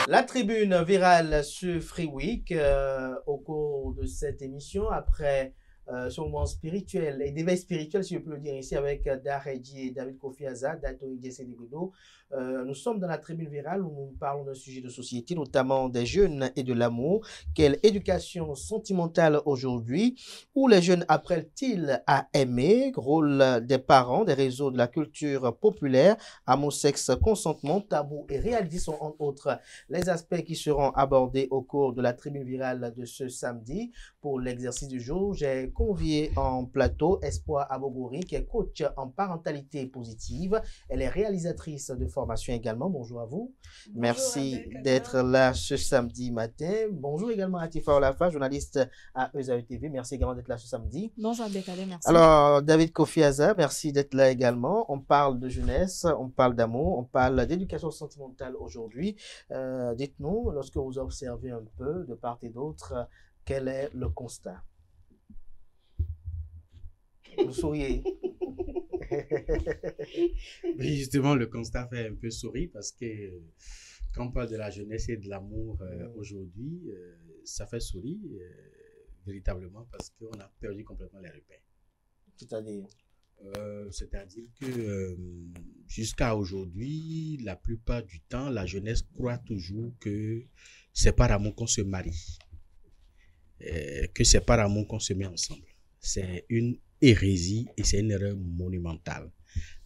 La tribune virale sur Free Week, au cours de cette émission, après ce moment spirituel et d'éveil spirituel, si je peux le dire ici, avec Daredji et David Kofi Azad, Dato Idjesse Degodo. Nous sommes dans la tribune virale où nous parlons d'un sujet de société, notamment des jeunes et de l'amour. Quelle éducation sentimentale aujourd'hui? Où les jeunes apprennent-ils à aimer? Rôle des parents, des réseaux de la culture populaire, amour, sexe, consentement, tabou et réalité sont entre autres les aspects qui seront abordés au cours de la tribune virale de ce samedi. Pour l'exercice du jour, j'ai convié en plateau Espoir Abogori, qui est coach en parentalité positive. Elle est réalisatrice de formation également. Bonjour à vous. Bonjour, merci d'être là ce samedi matin. Bonjour également à Tifa Olafa, journaliste à ESAE TV. Merci également d'être là ce samedi. Bonjour Abdelkader, merci. Alors, David Kofi Azad, merci d'être là également. On parle de jeunesse, on parle d'amour, on parle d'éducation sentimentale aujourd'hui. Dites-nous, lorsque vous observez un peu de part et d'autre, quel est le constat? Vous souriez. Oui, justement, le constat fait un peu sourire parce que quand on parle de la jeunesse et de l'amour aujourd'hui, ça fait sourire véritablement parce qu'on a perdu complètement les repères. C'est-à-dire? C'est-à-dire que jusqu'à aujourd'hui, la plupart du temps, la jeunesse croit toujours que c'est par amour qu'on se marie, que c'est par amour qu'on se met ensemble. C'est une hérésie et c'est une erreur monumentale.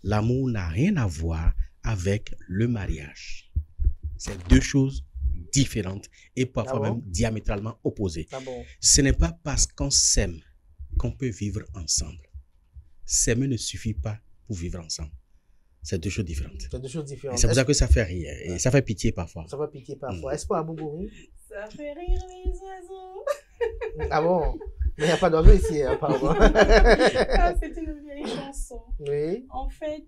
L'amour n'a rien à voir avec le mariage. C'est deux choses différentes et parfois même diamétralement opposées. Ce n'est pas parce qu'on s'aime qu'on peut vivre ensemble. S'aimer ne suffit pas pour vivre ensemble. C'est deux choses différentes. C'est deux choses différentes. C'est pour ça que ça fait rire et ça fait pitié parfois. Ça fait pitié parfois. Est-ce pas à Boubouri? Ça fait rire les oiseaux. Ah bon? Mais il n'y a pas d'oiseaux ici, apparemment. C'est une vieille chanson. Oui. En fait,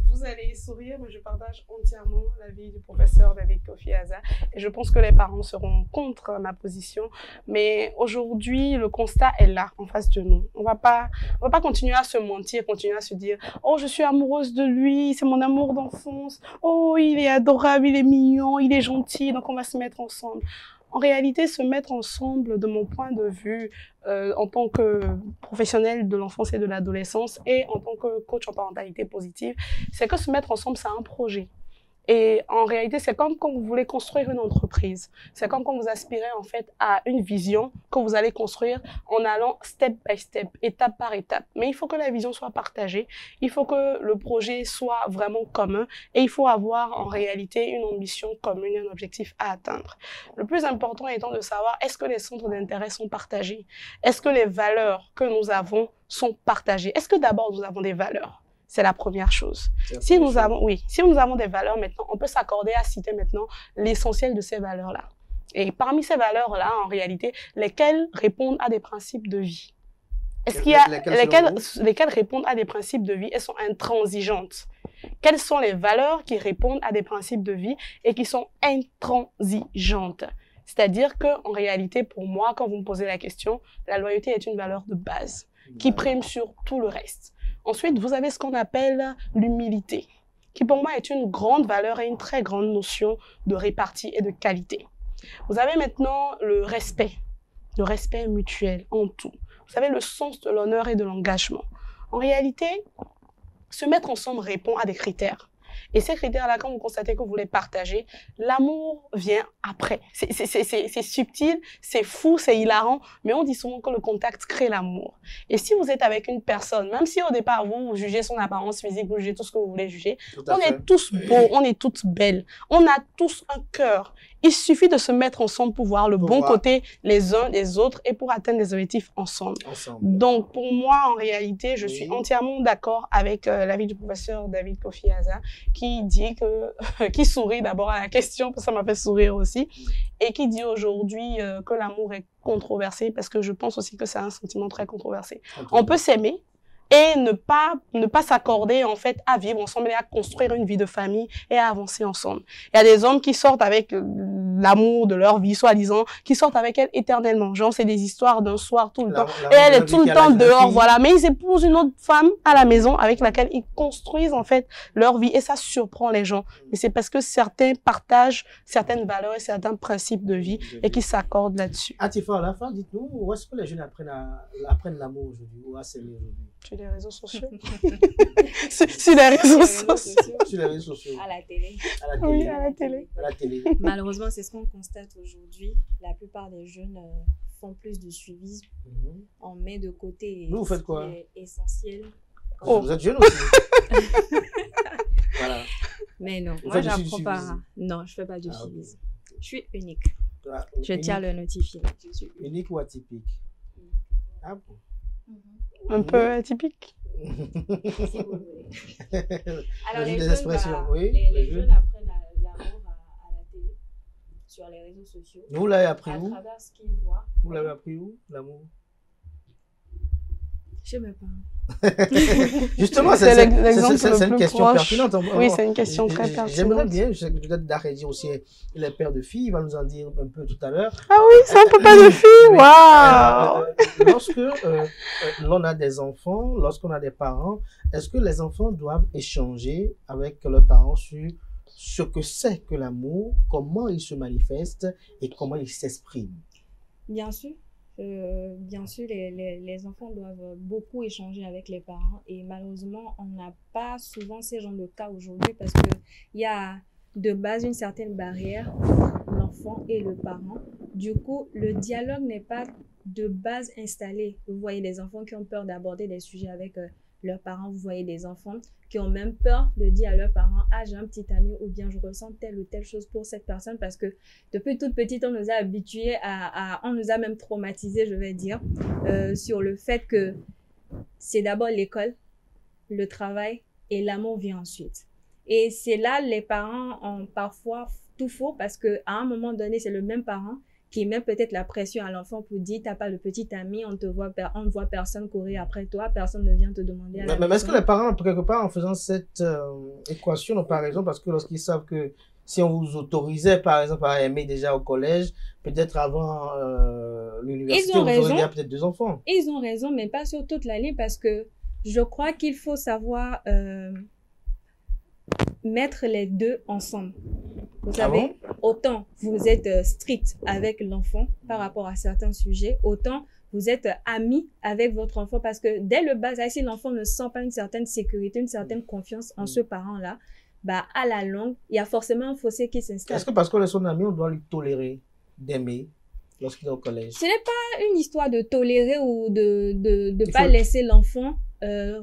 vous allez sourire, mais je partage entièrement l'avis du professeur David Kofi Azad. Et je pense que les parents seront contre ma position. Mais aujourd'hui, le constat est là, en face de nous. On va pas continuer à se mentir, continuer à se dire « Oh, je suis amoureuse de lui, c'est mon amour d'enfance. Oh, il est adorable, il est mignon, il est gentil, donc on va se mettre ensemble. » En réalité, se mettre ensemble, de mon point de vue, en tant que professionnel de l'enfance et de l'adolescence et en tant que coach en parentalité positive, c'est que se mettre ensemble, c'est un projet. Et en réalité, c'est comme quand vous voulez construire une entreprise. C'est comme quand vous aspirez en fait à une vision que vous allez construire en allant step by step, étape par étape. Mais il faut que la vision soit partagée, il faut que le projet soit vraiment commun et il faut avoir en réalité une ambition commune, un objectif à atteindre. Le plus important étant de savoir est-ce que les centres d'intérêt sont partagés? Est-ce que les valeurs que nous avons sont partagées? Est-ce que d'abord nous avons des valeurs? C'est la première chose. Si nous avons des valeurs maintenant, on peut s'accorder à citer maintenant l'essentiel de ces valeurs-là. Et parmi ces valeurs-là, en réalité, lesquelles répondent à des principes de vie. Est-ce qu'il y a lesquelles répondent à des principes de vie et sont intransigeantes? Quelles sont les valeurs qui répondent à des principes de vie et qui sont intransigeantes? C'est-à-dire que, en réalité, pour moi, quand vous me posez la question, la loyauté est une valeur de base qui prime sur tout le reste. Ensuite, vous avez ce qu'on appelle l'humilité, qui pour moi est une grande valeur et une très grande notion de répartie et de qualité. Vous avez maintenant le respect mutuel en tout. Vous savez, le sens de l'honneur et de l'engagement. En réalité, se mettre ensemble répond à des critères. Et ces critères-là, quand vous constatez que vous les partagez, l'amour vient après. C'est subtil, c'est fou, c'est hilarant, mais on dit souvent que le contact crée l'amour. Et si vous êtes avec une personne, même si au départ vous jugez son apparence physique, vous jugez tout ce que vous voulez juger, on est tous beaux, on est toutes belles, on a tous un cœur. Il suffit de se mettre ensemble pour voir le bon côté les uns des autres et pour atteindre des objectifs ensemble. Donc, pour moi, en réalité, je suis entièrement d'accord avec l'avis du professeur David Kofi Azad qui dit que, qui sourit d'abord à la question, parce que ça m'a fait sourire aussi, et qui dit aujourd'hui que l'amour est controversé, parce que je pense aussi que c'est un sentiment très controversé. On peut s'aimer, et ne pas s'accorder en fait à vivre ensemble et à construire une vie de famille et à avancer ensemble. Il y a des hommes qui sortent avec l'amour de leur vie, soi-disant, qui sortent avec elle éternellement. Genre, c'est des histoires d'un soir tout le temps. Et elle est tout le temps dehors, voilà. Mais ils épousent une autre femme à la maison avec laquelle ils construisent en fait leur vie et ça surprend les gens. Mais c'est parce que certains partagent certaines valeurs et certains principes de vie et qui s'accordent là-dessus. Atifa, à la fin, dites-nous, où est-ce que les jeunes apprennent l'amour aujourd'hui, ou à s'aimer aujourd'hui? Sur les réseaux sociaux. sur les réseaux sociaux. Sur les réseaux sociaux. À la télé. À la télé. Oui, à la télé. À la télé. Malheureusement, c'est ce qu'on constate aujourd'hui. La plupart des jeunes font plus de suivi. On met de côté vous faites quoi? Ce qui est essentiel. Oh. Vous êtes jeune aussi. Voilà. Mais non, vous moi, j'apprends pas. Non, je fais pas de suivi. Okay. Je suis unique. Je tiens à le notifier. Je suis unique ou atypique? Ah bon? Un peu atypique. Si vous voulez. Alors, les expressions, oui. Les jeunes apprennent l'amour à la télé, sur les réseaux sociaux. Vous l'avez appris où? À travers ce qu'ils voient. Vous l'avez appris où, l'amour? Je ne sais pas. Justement, c'est une question pertinente. Oui, c'est une question très pertinente. J'aimerais bien, peut-être Daredji aussi, il est père de filles, il va nous en dire un peu tout à l'heure. Ah oui, c'est un papa de filles, waouh! Lorsque l'on a des enfants, lorsqu'on a des parents, est-ce que les enfants doivent échanger avec leurs parents sur ce que c'est que l'amour, comment il se manifeste et comment il s'exprime? Bien sûr. Bien sûr, les enfants doivent beaucoup échanger avec les parents et malheureusement, on n'a pas souvent ces genres de cas aujourd'hui parce qu'il y a de base une certaine barrière entre l'enfant et le parent. Du coup, le dialogue n'est pas de base installé. Vous voyez des enfants qui ont peur d'aborder des sujets avec leurs parents. Vous voyez des enfants qui ont même peur de dire à leurs parents « Ah, j'ai un petit ami » ou bien « Je ressens telle ou telle chose pour cette personne » parce que depuis toute petite, on nous a habitués on nous a même traumatisés, je vais dire, sur le fait que c'est d'abord l'école, le travail et l'amour vient ensuite. Et c'est là, les parents ont parfois tout faux parce qu'à un moment donné, c'est le même parent qui met peut-être la pression à l'enfant pour dire t'as pas de petit ami, on ne voit personne courir après toi, personne ne vient te demander à la mais est-ce que les parents, quelque part, en faisant cette équation, n'ont pas raison? Parce que lorsqu'ils savent que si on vous autorisait, par exemple, à aimer déjà au collège, peut-être avant l'université, vous auriez déjà peut-être 2 enfants. Ils ont raison, mais pas sur toute la ligne parce que je crois qu'il faut savoir mettre les deux ensemble. Vous savez, autant vous êtes strict avec l'enfant par rapport à certains sujets, autant vous êtes ami avec votre enfant parce que dès le bas âge, si l'enfant ne sent pas une certaine sécurité, une certaine confiance en ce parent-là, bah, à la longue, il y a forcément un fossé qui s'installe. Est-ce que parce qu'on est son ami, on doit lui tolérer d'aimer lorsqu'il est au collège? Ce n'est pas une histoire de tolérer ou de pas laisser l'enfant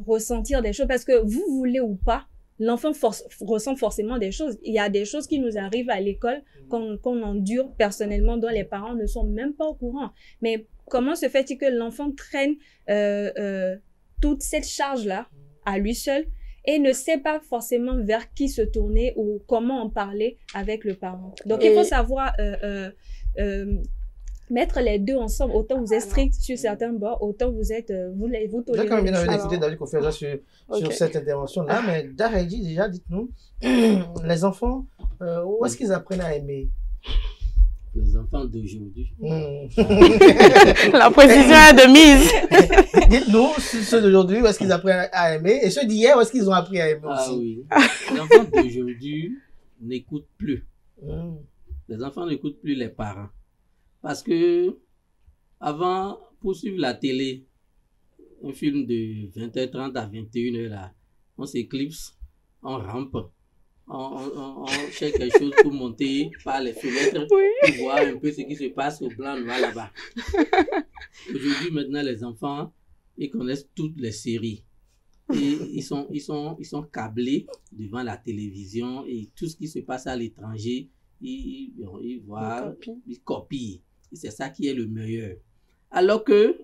ressentir des choses parce que vous voulez ou pas, l'enfant ressent forcément des choses. Il y a des choses qui nous arrivent à l'école qu'on endure personnellement, dont les parents ne sont même pas au courant. Mais comment se fait-il que l'enfant traîne toute cette charge-là à lui seul et ne sait pas forcément vers qui se tourner ou comment en parler avec le parent? Donc, il faut savoir mettre les deux ensemble. Autant vous êtes strict sur certains bords, autant vous êtes vous tolérez. J'ai quand même bien écouté David Kofiaza sur cette intervention-là, mais Daredji, déjà, dites-nous, les enfants, où est-ce qu'ils apprennent à aimer? Les enfants d'aujourd'hui. La précision est de mise. Dites-nous, ceux d'aujourd'hui, où est-ce qu'ils apprennent à aimer? Et ceux d'hier, où est-ce qu'ils ont appris à aimer aussi? Ah oui. Les enfants d'aujourd'hui n'écoutent plus. Les enfants n'écoutent plus les parents. Parce que, avant, pour suivre la télé, un film de 20h30 à 21h, là, on s'éclipse, on rampe, on cherche quelque chose pour monter par les fenêtres, pour voir un peu ce qui se passe au blanc noir là-bas. Aujourd'hui, maintenant, les enfants, ils connaissent toutes les séries. Et ils sont câblés devant la télévision et tout ce qui se passe à l'étranger, ils voient, ils copient. Et c'est ça qui est le meilleur. Alors que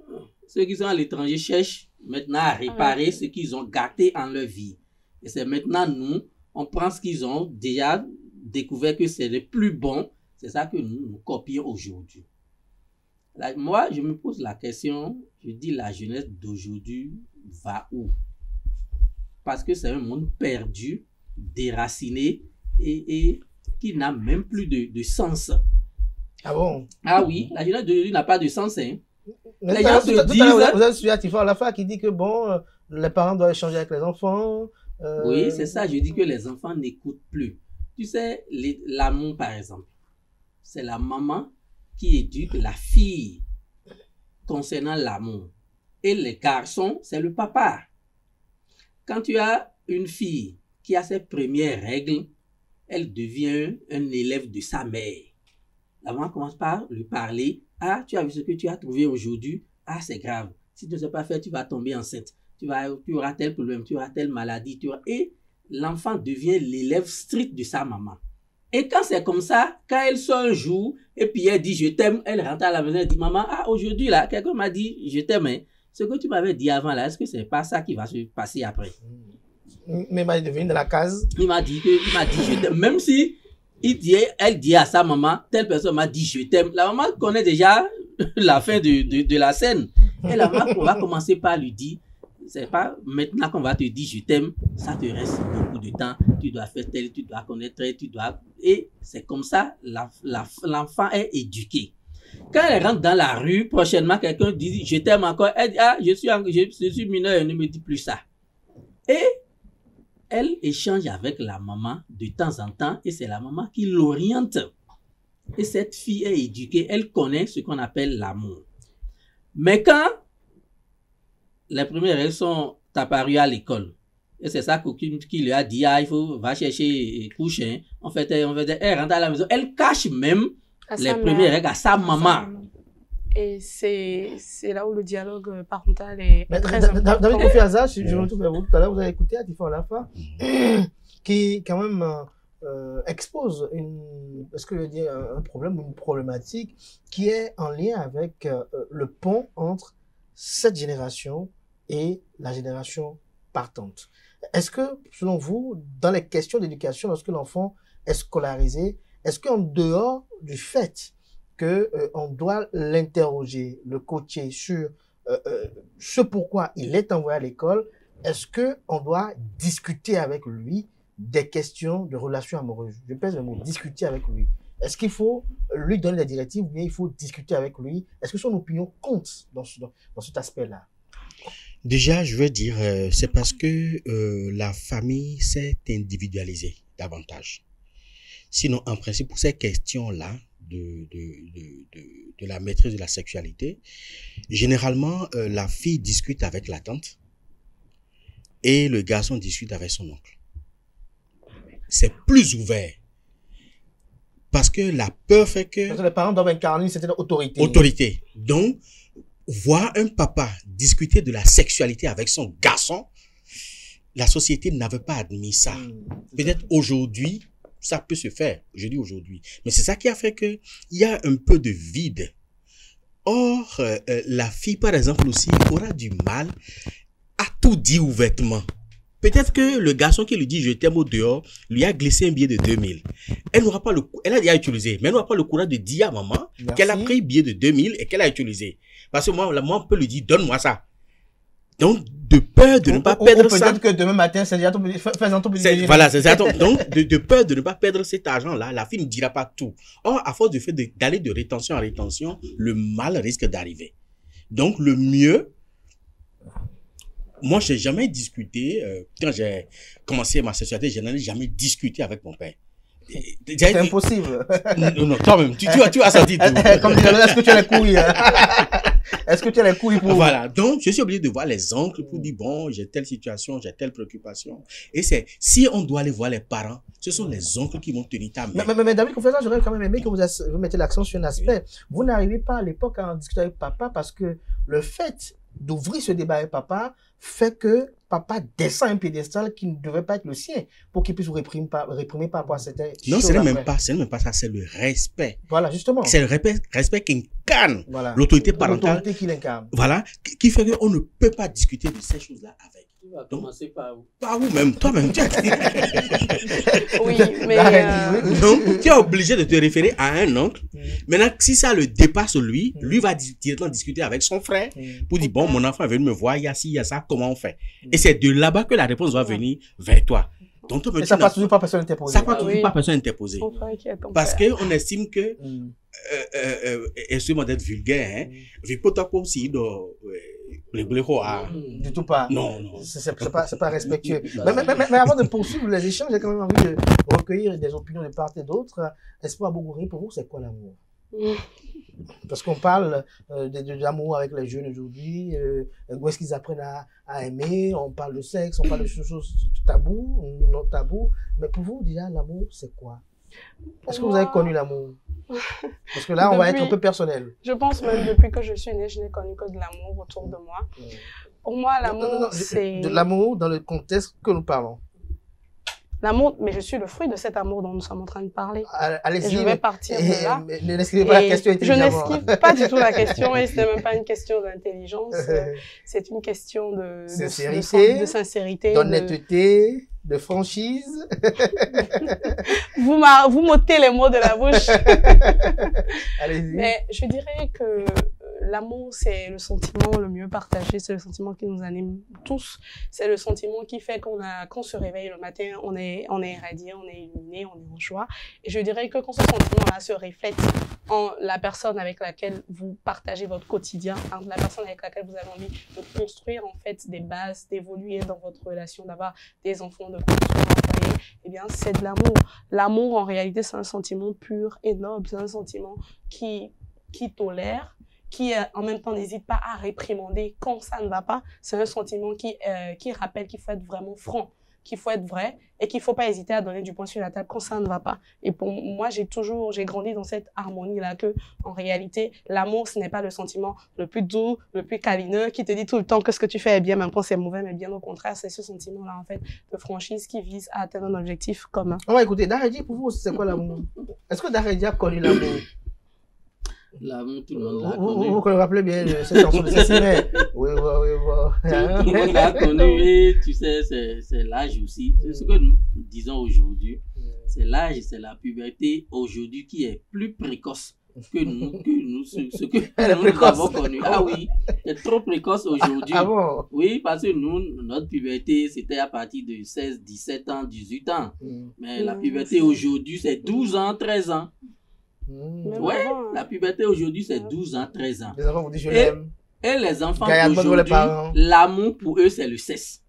ceux qui sont à l'étranger cherchent maintenant à réparer ce qu'ils ont gâté en leur vie. Et c'est maintenant nous, on prend ce qu'ils ont déjà découvert que c'est le plus bon. C'est ça que nous copions aujourd'hui. Moi, je me pose la question, je dis la jeunesse d'aujourd'hui va où? Parce que c'est un monde perdu, déraciné et qui n'a même plus de sens. Ah bon? Ah oui, la jeunesse d'aujourd'hui n'a pas de sens. Hein. Les gens se disent... Vous avez suivi Atifa Olafa qui dit que bon, les parents doivent échanger avec les enfants. Oui, c'est ça, je dis que les enfants n'écoutent plus. Tu sais, l'amour par exemple, c'est la maman qui éduque la fille concernant l'amour. Et les garçons, c'est le papa. Quand tu as une fille qui a ses premières règles, elle devient un élève de sa mère. La maman commence par lui parler. Ah, tu as vu ce que tu as trouvé aujourd'hui? Ah, c'est grave. Si tu ne sais pas faire, tu vas tomber enceinte. Tu auras tel problème, tu auras telle maladie. Et l'enfant devient l'élève strict de sa maman. Et quand c'est comme ça, quand elle sort un jour, et puis elle dit je t'aime, elle rentre à la maison et dit maman, ah, aujourd'hui là, quelqu'un m'a dit je t'aime. Hein. Ce que tu m'avais dit avant là, est-ce que c'est pas ça qui va se passer après? Mais il m'a devenu de la case. Il m'a dit je t'aime. Même si elle dit à sa maman, telle personne m'a dit je t'aime. La maman connaît déjà la fin de la scène. Et la maman va commencer par lui dire, c'est pas maintenant qu'on va te dire je t'aime, ça te reste beaucoup de temps, tu dois faire tel, tu dois connaître, tu dois... Et c'est comme ça, l'enfant est éduqué. Quand elle rentre dans la rue, prochainement, quelqu'un dit je t'aime encore, elle dit ah, je suis mineure, ne me dis plus ça. Et elle échange avec la maman de temps en temps et c'est la maman qui l'oriente. Et cette fille est éduquée, elle connaît ce qu'on appelle l'amour. Mais quand les premières règles sont apparues à l'école, et c'est ça qui lui a dit, ah, il faut, va chercher couche, hein. En fait, elle rentre à la maison, elle cache même les premières règles à sa maman. Et c'est là où le dialogue parental est très important. David Kofi Aza, je me retrouve vers vous tout à l'heure, vous avez écouté Atifa Olafa, qui quand même expose un problème ou une problématique qui est en lien avec le pont entre cette génération et la génération partante. Est-ce que, selon vous, dans les questions d'éducation, lorsque l'enfant est scolarisé, est-ce qu'en dehors du fait qu'on doit l'interroger, le coacher sur ce pourquoi il est envoyé à l'école, est-ce qu'on doit discuter avec lui des questions de relations amoureuses? Je pèse le mot, discuter avec lui. Est-ce qu'il faut lui donner des directives ou bien il faut discuter avec lui? Est-ce que son opinion compte dans cet aspect-là? Déjà, je veux dire, c'est parce que la famille s'est individualisée davantage. Sinon, en principe, pour ces questions-là de la maîtrise de la sexualité, généralement, la fille discute avec la tante et le garçon discute avec son oncle. C'est plus ouvert. Parce que la peur fait que... Parce que les parents doivent incarner une certaine autorité. Autorité. Donc, voir un papa discuter de la sexualité avec son garçon, la société n'avait pas admis ça. Peut-être aujourd'hui, ça peut se faire. Je dis aujourd'hui. Mais c'est ça qui a fait que il y a un peu de vide. Or, la fille, par exemple, aussi, aura du mal à tout dire ouvertement. Peut-être que le garçon qui lui dit je t'aime au dehors lui a glissé un billet de 2000. Elle n'aura pas elle a déjà utilisé, mais elle n'aura pas le courage de dire à maman qu'elle a pris un billet de 2000 et qu'elle a utilisé. Parce que moi, la maman peut lui dire donne-moi ça. Donc, de peur de ne pas perdre ça. Peut-être que demain matin, c'est déjà ton petit. Voilà, c'est ça. Donc, de peur de ne pas perdre cet argent-là, la fille ne dira pas tout. Or, à force d'aller de rétention en rétention, le mal risque d'arriver. Donc, le mieux, moi, j'ai jamais discuté, quand j'ai commencé ma sexualité, je n'en ai jamais discuté avec mon père. C'est impossible. Non, toi-même, tu as senti tout. Comme dit, est-ce que tu as les couilles? Est-ce que tu as les couilles pour... Voilà, donc je suis obligé de voir les oncles pour dire, bon, j'ai telle situation, j'ai telle préoccupation. Et si on doit aller voir les parents, ce sont les oncles qui vont tenir ta main. Mais David Confesseur, j'aurais quand même aimé que vous mettiez l'accent sur un aspect. Vous n'arrivez pas à l'époque à en discuter avec papa parce que le fait d'ouvrir ce débat avec papa fait que papa descend un piédestal qui ne devait pas être le sien pour qu'il puisse vous réprimer par rapport à cette chose. Non, ce n'est même pas ça, c'est le respect. Voilà, justement. C'est le respect qui incarne l'autorité parentale. L'autorité qu'il incarne. Voilà, qui fait qu'on ne peut pas discuter de ces choses-là avec. Tu vas commencer par où? Par où même, toi-même. Oui, mais... Donc, tu es obligé de te référer à un oncle Maintenant, si ça le dépasse lui, lui va directement discuter avec son frère pour dire, bon, mon enfant est venu me voir, il y a ci, il y a ça, comment on fait? Et c'est de là-bas que la réponse va venir vers toi. Donc, et ça passe toujours par personne interposée. Ça passe toujours par personne interposée. Parce qu'on estime que, excusez-moi d'être vulgaire, du tout pas. Non. C'est pas respectueux. Mais avant de poursuivre les échanges, j'ai quand même envie de recueillir des opinions de part et d'autre. Espoir Bogouri, pour vous, c'est quoi l'amour? Parce qu'on parle de l'amour avec les jeunes aujourd'hui, où est-ce qu'ils apprennent à aimer, on parle de sexe, on parle de choses tabous, non tabous. Mais pour vous, déjà, l'amour, c'est quoi? Est-ce que vous avez connu l'amour? Parce que là, on va être un peu personnel. Je pense même depuis que je suis née, je n'ai connu que de l'amour autour de moi. Pour moi, l'amour, c'est... De l'amour dans le contexte que nous parlons. L'amour, mais je suis le fruit de cet amour dont nous sommes en train de parler. Allez-y. Je vais partir de là. Ne n'esquivez pas la question intelligemment. Je n'esquive pas du tout la question et ce n'est même pas une question d'intelligence. C'est une question de sincérité, d'honnêteté, de franchise. Vous m'ôtez les mots de la bouche. Allez-y. Mais je dirais que l'amour, c'est le sentiment le mieux partagé, c'est le sentiment qui nous anime tous. C'est le sentiment qui fait qu'on se réveille le matin, on est irradié, on est illuminé, on est en joie. Et je dirais que quand ce sentiment-là se reflète en la personne avec laquelle vous partagez votre quotidien, en la personne avec laquelle vous avez envie de construire en fait des bases, d'évoluer dans votre relation, d'avoir des enfants, de construire un foyer, eh bien c'est de l'amour. L'amour en réalité c'est un sentiment pur et noble, c'est un sentiment qui tolère, qui en même temps n'hésite pas à réprimander quand ça ne va pas. C'est un sentiment qui rappelle qu'il faut être vraiment franc, qu'il faut être vrai et qu'il ne faut pas hésiter à donner du poing sur la table quand ça ne va pas. Et pour moi, j'ai grandi dans cette harmonie-là que, en réalité, l'amour, ce n'est pas le sentiment le plus doux, le plus câlineux, qui te dit tout le temps que ce que tu fais est bien, même quand c'est mauvais, mais bien au contraire, c'est ce sentiment-là, en fait, de franchise qui vise à atteindre un objectif commun. On va écouter. Daredji, pour vous, c'est quoi l'amour? Est-ce que Daredji a connu l'amour? L'amour, tout le monde l'a connu. Vous vous rappelez bien cette chanson de Cécile? Oui. Tout le monde l'a connu et tu sais, c'est l'âge aussi. Ce que nous disons aujourd'hui, c'est l'âge, c'est la puberté aujourd'hui qui est plus précoce que ce que nous avons connu. Ah oui, c'est trop précoce aujourd'hui. Ah bon? Oui, parce que nous, notre puberté, c'était à partir de 16, 17 ans, 18 ans. Mais la puberté aujourd'hui, c'est 12 ans, 13 ans. Ouais, la puberté aujourd'hui c'est 12 ans, 13 ans. Les enfants vous disent je l'aime. Et les enfants d'aujourd'hui, l'amour pour eux c'est le sexe.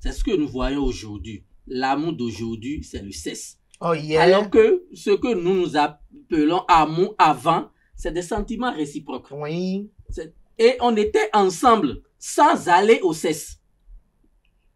C'est ce que nous voyons aujourd'hui. L'amour d'aujourd'hui c'est le sexe. Oh yeah. Alors que ce que nous appelons amour avant, c'est des sentiments réciproques. Oui. Et on était ensemble sans aller au sexe.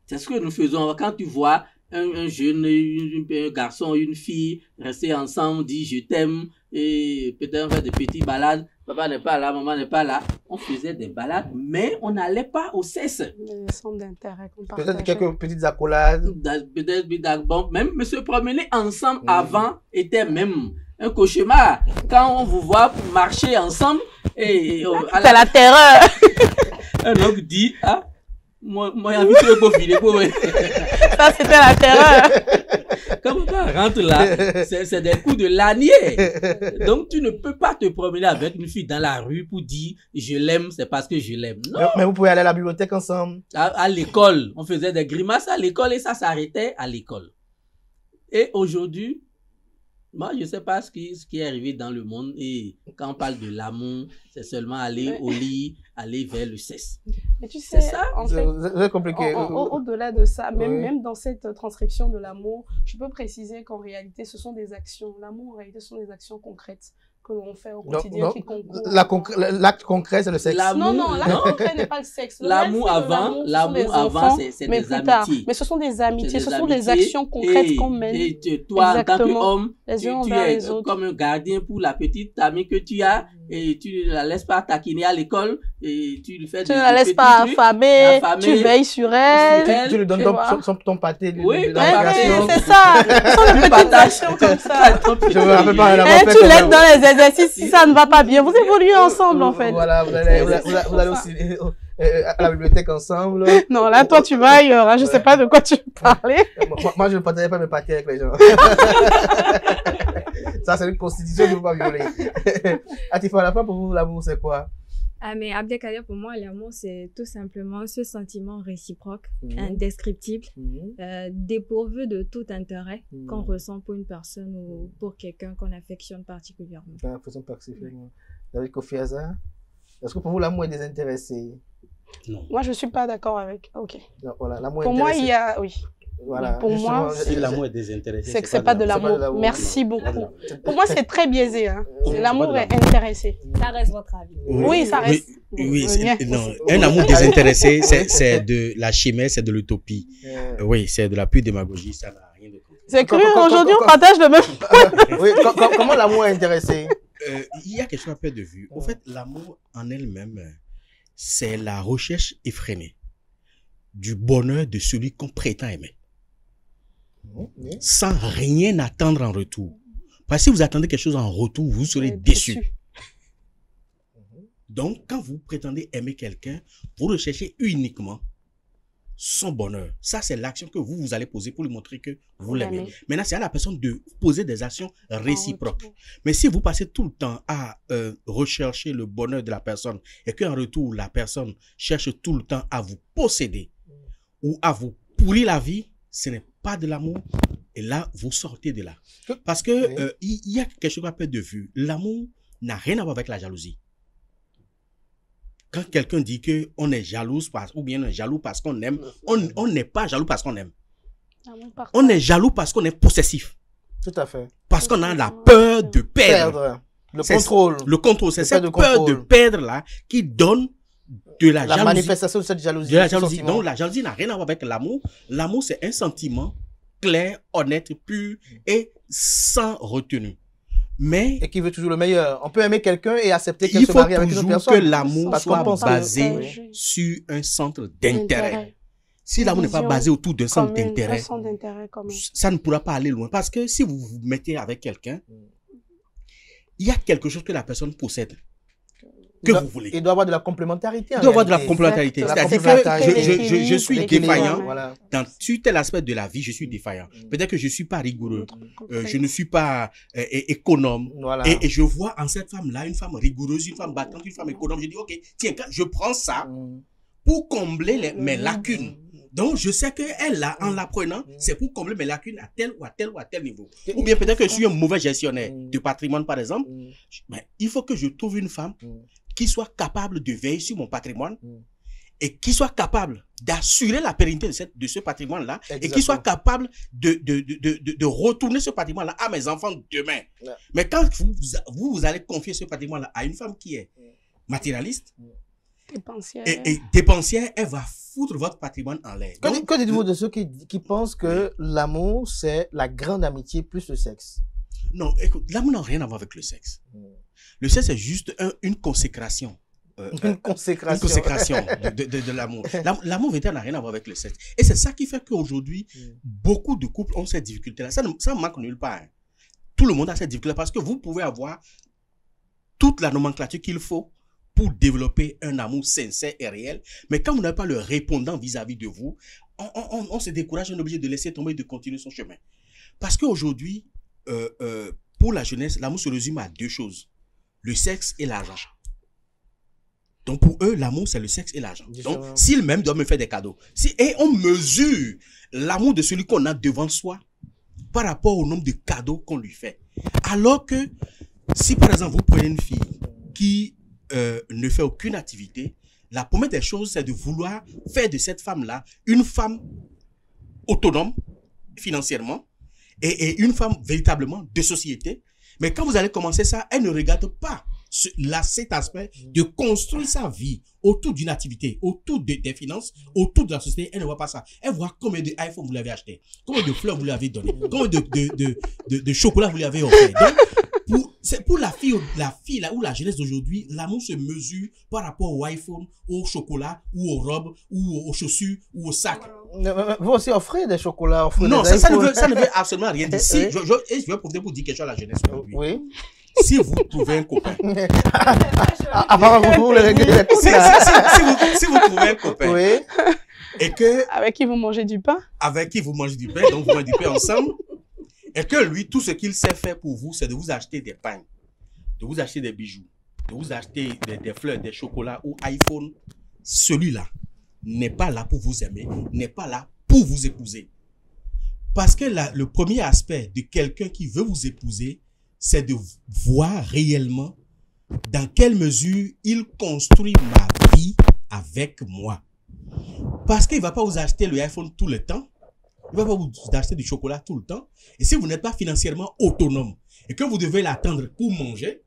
C'est ce que nous faisons. Quand tu vois un jeune, un garçon, une fille, rester ensemble, dire je t'aime, et peut-être faire des petites balades. Papa n'est pas là, maman n'est pas là. On faisait des balades, mais on n'allait pas au cesse. Des centres d'intérêt qu'on partageait. Peut-être quelques petites accolades. Peut-être, bon, même se promener ensemble avant était même un cauchemar. Quand on vous voit marcher ensemble, et c'est la terreur. Un homme dit, ah, moi, j'ai vu que filer pour ça, c'était la terreur. Quand on rentre là, c'est des coups de lanier. Donc, tu ne peux pas te promener avec une fille dans la rue pour dire je l'aime, c'est parce que je l'aime. Non. Mais vous pouvez aller à la bibliothèque ensemble. À l'école, on faisait des grimaces à l'école et ça s'arrêtait à l'école. Et aujourd'hui, moi, je ne sais pas ce qui est arrivé dans le monde. Et quand on parle de l'amour, c'est seulement aller au lit, aller vers le sexe. Mais tu sais, ça, en fait, c'est compliqué. Au-delà de ça, même dans cette transcription de l'amour, je peux préciser qu'en réalité, ce sont des actions. L'amour, en réalité, ce sont des actions concrètes que l'on fait au quotidien qui concourent. L'acte concret, c'est le sexe. Non, l'acte concret n'est pas le sexe. L'amour avant, c'est des amitiés. Mais ce sont des amitiés, ce sont des actions concrètes qu'on mène. Et toi, en tant qu'homme, tu es comme un gardien pour la petite amie que tu as et tu ne la laisses pas taquiner à l'école et tu lui fais tu ne la laisses pas affamer, tu veilles sur elle. Tu lui donnes ton pâté de c'est ça. Ce sont des petites actions comme ça. Je me rappelle pas tu l'aides dans les exercices si ça ne va pas bien. Vous évoluez ensemble en fait. Voilà, vous allez aussi à la bibliothèque ensemble. Non, là, toi, tu vas ailleurs. Hein. Je sais pas de quoi tu parlais. Moi, je ne partageais pas mes pâtés avec les gens. Ça, c'est une constitution qu'il ne faut pas violer. Atifa, la fin pour vous, l'amour, c'est quoi? Ah, mais Abdelkader, pour moi, l'amour, c'est tout simplement ce sentiment réciproque, indescriptible, dépourvu de tout intérêt qu'on ressent pour une personne ou pour quelqu'un qu'on affectionne particulièrement. David Kofi Azar, est-ce que pour vous, l'amour est désintéressé? Non. Moi, je ne suis pas d'accord avec. Ok. Non, voilà, l'amour est pour moi, intéressé. il y a. Oui. Voilà, pour moi, si l'amour est désintéressé, c'est que c'est pas de l'amour. Merci beaucoup. Pour moi, c'est très biaisé. Hein. L'amour est intéressé. Ça reste votre avis. Oui, ça reste. Oui, non. Un amour désintéressé, c'est de la chimère, c'est de l'utopie. Oui, c'est de la pure démagogie, ça n'a rien de concret. C'est cru, aujourd'hui, on partage le même. Oui, comment l'amour est intéressé? Il y a quelque chose à perdre de vue. En fait, l'amour en elle-même, c'est la recherche effrénée du bonheur de celui qu'on prétend aimer. Sans rien attendre en retour. Parce que si vous attendez quelque chose en retour, vous serez déçu. Donc, quand vous prétendez aimer quelqu'un, vous recherchez uniquement son bonheur. Ça, c'est l'action que vous allez poser pour lui montrer que vous l'aimez. Maintenant, c'est à la personne de poser des actions réciproques. Mais si vous passez tout le temps à rechercher le bonheur de la personne et qu'en retour, la personne cherche tout le temps à vous posséder ou à vous pourrir la vie, ce n'est pas de l'amour. Et là, vous sortez de là. Parce que il y a quelque chose à perdre de vue. L'amour n'a rien à voir avec la jalousie. Quand quelqu'un dit qu'on est jalouse ou bien on est jaloux parce qu'on aime, on n'est pas jaloux parce qu'on aime. On est jaloux parce qu'on est possessif. Tout à fait. Parce qu'on a la peur de perdre. Le contrôle. Le contrôle, c'est cette peur de perdre là qui donne de la jalousie. Manifestation de cette jalousie. De la jalousie. Donc la jalousie n'a rien à voir avec l'amour. L'amour, c'est un sentiment clair, honnête, pur et sans retenue. Mais et qui veut toujours le meilleur. On peut aimer quelqu'un et accepter qu'elle se marie avec une autre personne. Il faut toujours que l'amour soit basé sur un centre d'intérêt. Si l'amour n'est pas basé autour d'un centre d'intérêt, ça ne pourra pas aller loin. Parce que si vous vous mettez avec quelqu'un, il y a quelque chose que la personne possède. Que vous voulez. Il doit avoir de la complémentarité. Il doit avoir de la complémentarité. C'est-à-dire que je suis défaillant. Sur tel aspect de la vie, je suis défaillant. Peut-être que je ne suis pas rigoureux. Je ne suis pas économe. Et je vois en cette femme-là une femme rigoureuse, une femme battante, une femme économe. Je dis, OK, tiens, je prends ça pour combler mes lacunes. Donc, je sais qu'elle, là, en l'apprenant, c'est pour combler mes lacunes à tel ou à tel ou à tel niveau. Ou bien peut-être que je suis un mauvais gestionnaire de patrimoine, par exemple. Mais il faut que je trouve une femme qui soit capable de veiller sur mon patrimoine et qui soit capable d'assurer la pérennité de ce patrimoine-là et qui soit capable de retourner ce patrimoine-là à mes enfants demain. Mais quand vous allez confier ce patrimoine-là à une femme qui est matérialiste et dépensière, elle va foutre votre patrimoine en l'air. Que dites-vous de ceux qui pensent que l'amour, c'est la grande amitié plus le sexe? Non, écoute, l'amour n'a rien à voir avec le sexe. Le sexe, c'est juste une consécration. Une consécration de l'amour. L'amour véritable n'a rien à voir avec le sexe. Et c'est ça qui fait qu'aujourd'hui, beaucoup de couples ont cette difficulté-là. Ça ne manque nulle part. Tout le monde a cette difficulté parce que vous pouvez avoir toute la nomenclature qu'il faut pour développer un amour sincère et réel. Mais quand vous n'avez pas le répondant vis-à-vis de vous, on se décourage, on est obligé de laisser tomber et de continuer son chemin. Parce qu'aujourd'hui, pour la jeunesse, l'amour se résume à deux choses. Le sexe et l'argent. Donc pour eux, l'amour, c'est le sexe et l'argent. Donc s'ils même doivent me faire des cadeaux. Et on mesure l'amour de celui qu'on a devant soi par rapport au nombre de cadeaux qu'on lui fait. Alors que si par exemple vous prenez une fille qui ne fait aucune activité, la première des choses, c'est de vouloir faire de cette femme-là une femme autonome financièrement et une femme véritablement de société. Mais quand vous allez commencer ça, elle ne regarde pas cet aspect de construire sa vie autour d'une activité, autour des finances, autour de la société. Elle ne voit pas ça. Elle voit combien de iPhone vous l'avez acheté, combien de fleurs vous lui avez donné, combien de chocolat vous lui avez offert. Donc, pour la fille là, ou la jeunesse d'aujourd'hui, l'amour se mesure par rapport au iPhone, au chocolat, ou aux robes, ou aux chaussures, ou au sac. Vous aussi offrez des chocolats, non, ça ne veut absolument rien dire. Si, je vais profiter pour dire quelque chose à la jeunesse aujourd'hui. Oui. Si vous trouvez un copain. Si vous trouvez un copain. Oui. Et que. Avec qui vous mangez du pain. Avec qui vous mangez du pain, donc vous mangez du pain ensemble. Et que lui, tout ce qu'il sait faire pour vous, c'est de vous acheter des pagnes, de vous acheter des bijoux, de vous acheter des fleurs, des chocolats ou iPhone. Celui-là n'est pas là pour vous aimer, n'est pas là pour vous épouser. Parce que le premier aspect de quelqu'un qui veut vous épouser, c'est de voir réellement dans quelle mesure il construit ma vie avec moi. Parce qu'il ne va pas vous acheter le iPhone tout le temps. Il ne va pas vous acheter du chocolat tout le temps. Et si vous n'êtes pas financièrement autonome et que vous devez l'attendre pour manger,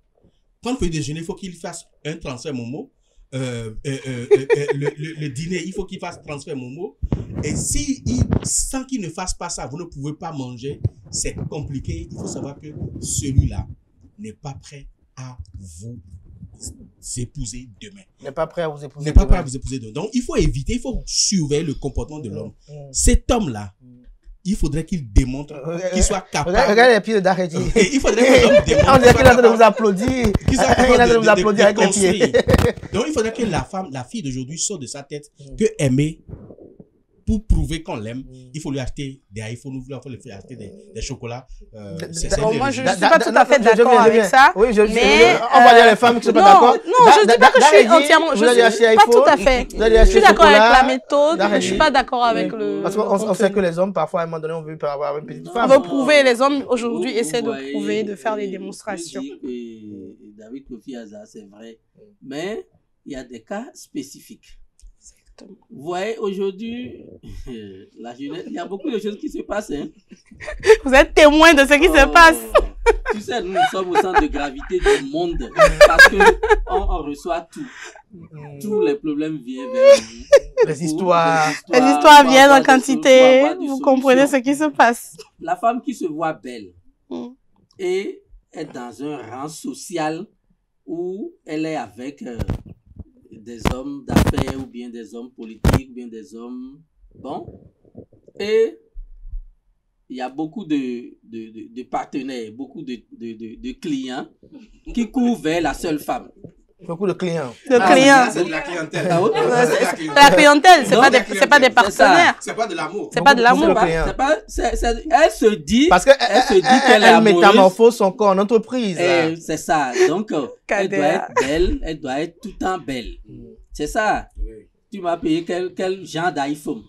quand il fait déjeuner, il faut qu'il fasse un transfert Momo. Le dîner, il faut qu'il fasse transfert Momo. Et sans qu'il ne fasse pas ça, vous ne pouvez pas manger. C'est compliqué. Il faut savoir que celui-là n'est pas prêt à vous épouser demain. N'est pas prêt à vous épouser N'est pas prêt à vous épouser demain. Donc, il faut éviter, il faut surveiller le comportement de l'homme. Cet homme-là, il faudrait qu'il démontre, qu'il soit capable. Regardez les pieds de Daredi. Il faudrait que l'homme démontre. On dirait qu'il est en train de vous applaudir. Qu'il soit capable Il est en train de vous applaudir avec les pieds. Donc, il faudrait que la fille d'aujourd'hui sorte de sa tête que aimer, pour prouver qu'on l'aime, il faut lui acheter des iPhones, il faut lui faire acheter des chocolats. Moi, je ne suis pas tout à fait d'accord avec ça. Oui, mais on va dire les femmes qui ne sont pas d'accord. Non, je ne dis pas que je suis entièrement. Je ne suis pas tout à fait. Je suis d'accord avec la méthode, mais je ne suis pas d'accord avec le. Parce qu'on sait que les hommes, parfois, à un moment donné, on veut avoir une petite femme. On veut prouver, les hommes aujourd'hui essaient de prouver, de faire des démonstrations. David Kofi Aza, c'est vrai. Mais il y a des cas spécifiques. Vous voyez, aujourd'hui, la jeunesse, il y a beaucoup de choses qui se passent. Hein. Vous êtes témoin de ce qui se passe. Tu sais, nous sommes au centre de gravité du monde parce qu'on reçoit tout. Tous les problèmes viennent vers nous. Les histoires viennent en quantité. Vous comprenez ce qui se passe. La femme qui se voit belle et est dans un rang social où elle est avec des hommes d'affaires ou bien des hommes politiques ou bien des hommes bon, et il y a beaucoup de partenaires, beaucoup de clients qui courent vers la seule femme. Beaucoup de clients. C'est de la clientèle. La clientèle, c'est pas des partenaires. C'est pas de l'amour. C'est pas de l'amour. Elle se dit parce qu'elle métamorphose son corps en entreprise. C'est ça. Donc, elle doit être belle, elle doit être tout le temps belle. C'est ça. Oui. Tu m'as payé quel genre d'iPhone?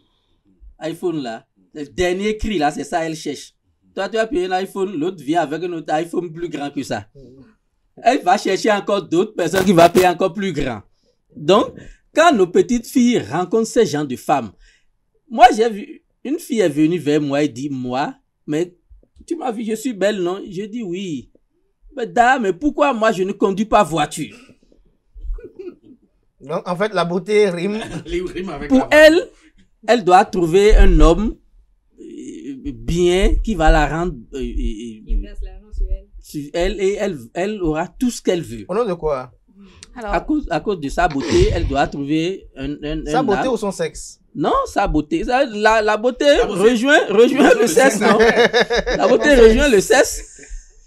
iPhone là. Le dernier cri là, c'est ça, elle cherche. Toi, tu as payé un iPhone, l'autre vient avec un autre iPhone plus grand que ça. Elle va chercher encore d'autres personnes qui vont payer encore plus grand. Donc, quand nos petites filles rencontrent ces gens de femmes, moi j'ai vu, une fille est venue vers moi et dit, moi, mais tu m'as vu, je suis belle, non? Je dis oui. Mais pourquoi moi je ne conduis pas voiture? Donc, en fait, la beauté rime avec pour elle doit trouver un homme bien qui va la rendre sur elle et elle aura tout ce qu'elle veut. Au nom de quoi? Alors, à cause de sa beauté, elle doit trouver sa beauté ou son sexe? Non, sa beauté. La beauté rejoint le sexe, non? La beauté rejoint le sexe.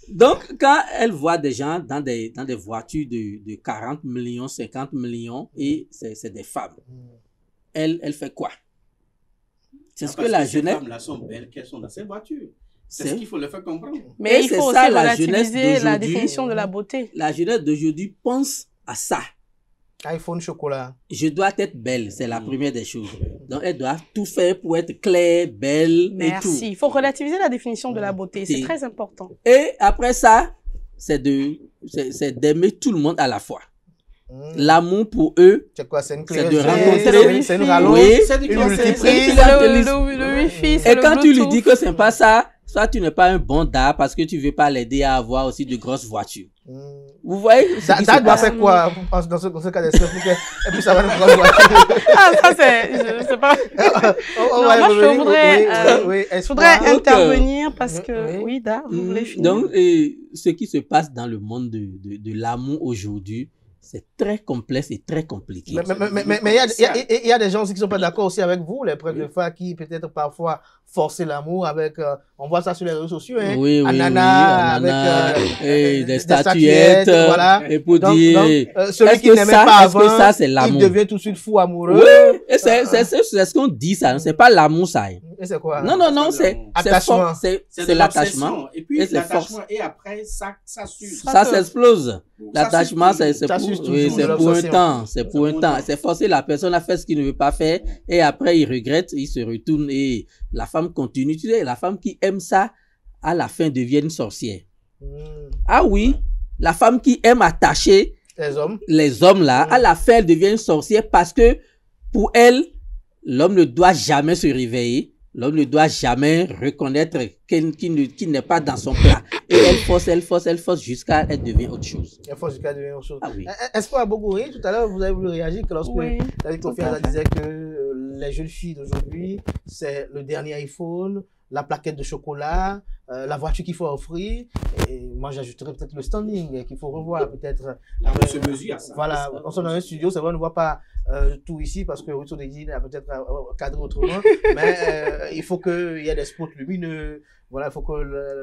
Donc, quand elle voit des gens dans des voitures de 40 millions, 50 millions, et c'est des femmes, elle fait quoi? C'est ce que la jeunesse... Ces femmes-là sont belles, qu'elles sont dans ces voitures. C'est ce qu'il faut leur faire comprendre. Mais il faut aussi relativiser la définition de la beauté. La jeunesse d'aujourd'hui pense à ça. iPhone, chocolat. Je dois être belle, c'est la première des choses. Donc, elle doit tout faire pour être claire, belle et tout. Merci. Il faut relativiser la définition de la beauté. C'est très important. Et après ça, c'est d'aimer tout le monde à la fois. L'amour pour eux, c'est quoi? C'est une c'est de rencontrer. C'est une rallonge. Oui, c'est une multiprise. Le wifi, et quand tu lui dis que c'est pas ça, soit tu n'es pas un bon dard parce que tu veux pas l'aider à avoir aussi de grosses voitures. Vous voyez? Ça doit faire quoi dans ce cas d'espèce pour qu'elle puisse avoir une grosse voiture? Ah, ça c'est, je sais pas. Moi je voudrais intervenir parce que, oui, Dar, vous voulez finir. Donc, ce qui se passe dans le monde de l'amour aujourd'hui, c'est très complexe et très compliqué. Mais il y a des gens aussi qui ne sont pas d'accord aussi avec vous, les prêtres de foi, qui peut-être parfois forcer l'amour avec, on voit ça sur les réseaux sociaux, hein. Oui, Ananas, ananas, avec et des statuettes, voilà. et pour Donc, dire, celui qui n'aimait pas est-ce que avant, ça, c'est il l'amour? devient tout de suite fou amoureux. Oui, et c'est ce qu'on dit, ça, c'est pas l'amour, ça. Et c'est quoi? Non, c'est Attachement. c'est l'attachement. Et puis Et c'est l'attachement, et après, ça s'use. Ça s'explose. Ça L'attachement, s'use c'est Ça s'use pour, oui, toujours, c'est de pour un l'obsession. temps. C'est pour un temps. C'est forcer la personne à faire ce qu'il ne veut pas faire. Et après, il regrette, il se retourne et la femme continue. Tu sais, la femme qui aime ça, à la fin, devient une sorcière. Ah oui, la femme qui aime attacher Les hommes. là, à la fin, elle devient une sorcière parce que pour elle, l'homme ne doit jamais se réveiller. L'homme ne doit jamais reconnaître qu'il n'est pas dans son plat. Et elle force jusqu'à elle devient autre chose. Elle force jusqu'à devenir autre chose. Ah oui. Espoir Bogouri, tout à l'heure, vous avez voulu réagir que lorsque Oui, David tout Kofi à Aza fait. disait que les jeunes filles d'aujourd'hui, c'est le dernier iPhone, la plaquette de chocolat, la voiture qu'il faut offrir. Et moi, j'ajouterais peut-être le standing qu'il faut revoir, peut-être. On se mesure à ça. Voilà, on est dans un studio, c'est vrai, on ne voit pas tout ici parce que Ruto Degine a peut-être cadré autrement, mais il faut qu'il y ait des spots lumineux, voilà, il faut que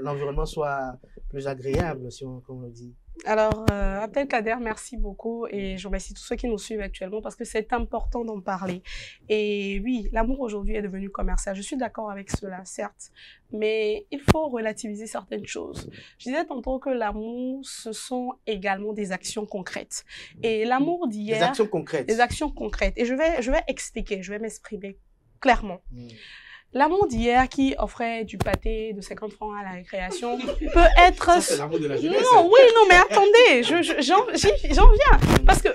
l'environnement soit plus agréable, si on, comme on le dit. Alors, Abdelkader, merci beaucoup et je remercie tous ceux qui nous suivent actuellement parce que c'est important d'en parler. Et oui, l'amour aujourd'hui est devenu commercial. Je suis d'accord avec cela, certes, mais il faut relativiser certaines choses. Je disais tantôt que l'amour, ce sont également des actions concrètes. Et l'amour d'hier... Des actions concrètes. Des actions concrètes. Et je vais expliquer, je vais m'exprimer clairement. L'amour d'hier qui offrait du pâté de 50 francs à la récréation peut être... Ça, c'est l'amour de la jeunesse. Non, oui, non, mais attendez, j'en viens. Parce que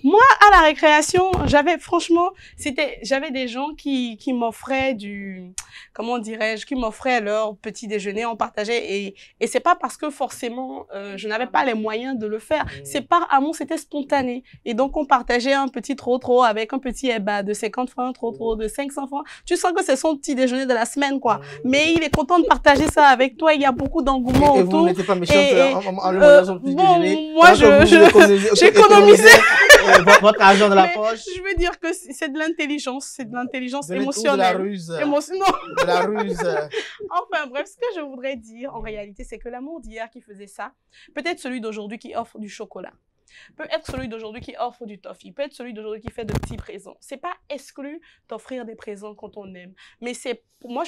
moi, à la récréation, j'avais des gens qui m'offraient comment dirais-je, qui m'offraient leur petit déjeuner, on partageait. Et c'est pas parce que forcément, je n'avais pas les moyens de le faire. C'est par amour, c'était spontané. Et donc, on partageait un petit trop avec un petit eba de 50 francs, trop de 500 francs. Tu sens que c'est son petit déjeuner de la semaine, quoi. Mais il est content de partager ça avec toi. Il y a beaucoup d'engouement autour. Et vous n'étiez pas méchante en lui demandant son petit déjeuner. Moi, j'économisais votre argent de la poche. Je veux dire que c'est de l'intelligence. C'est de l'intelligence émotionnelle. De la ruse. De la ruse. Enfin, bref, ce que je voudrais dire, en réalité, c'est que l'amour d'hier qui faisait ça, peut-être celui d'aujourd'hui qui offre du chocolat, peut être celui d'aujourd'hui qui offre du toffee, peut être celui d'aujourd'hui qui fait de petits présents. C'est pas exclu d'offrir des présents quand on aime. Mais pour moi,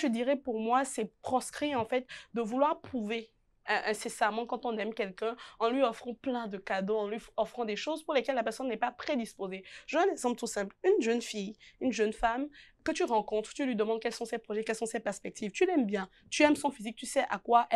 c'est proscrit, en fait, de vouloir prouver incessamment quand on aime quelqu'un, en lui offrant plein de cadeaux, en lui offrant des choses pour lesquelles la personne n'est pas prédisposée. Je donne un exemple tout simple. Une jeune fille, une jeune femme que tu rencontres, tu lui demandes quels sont ses projets, quelles sont ses perspectives. Tu l'aimes bien, tu aimes son physique, tu sais à quoi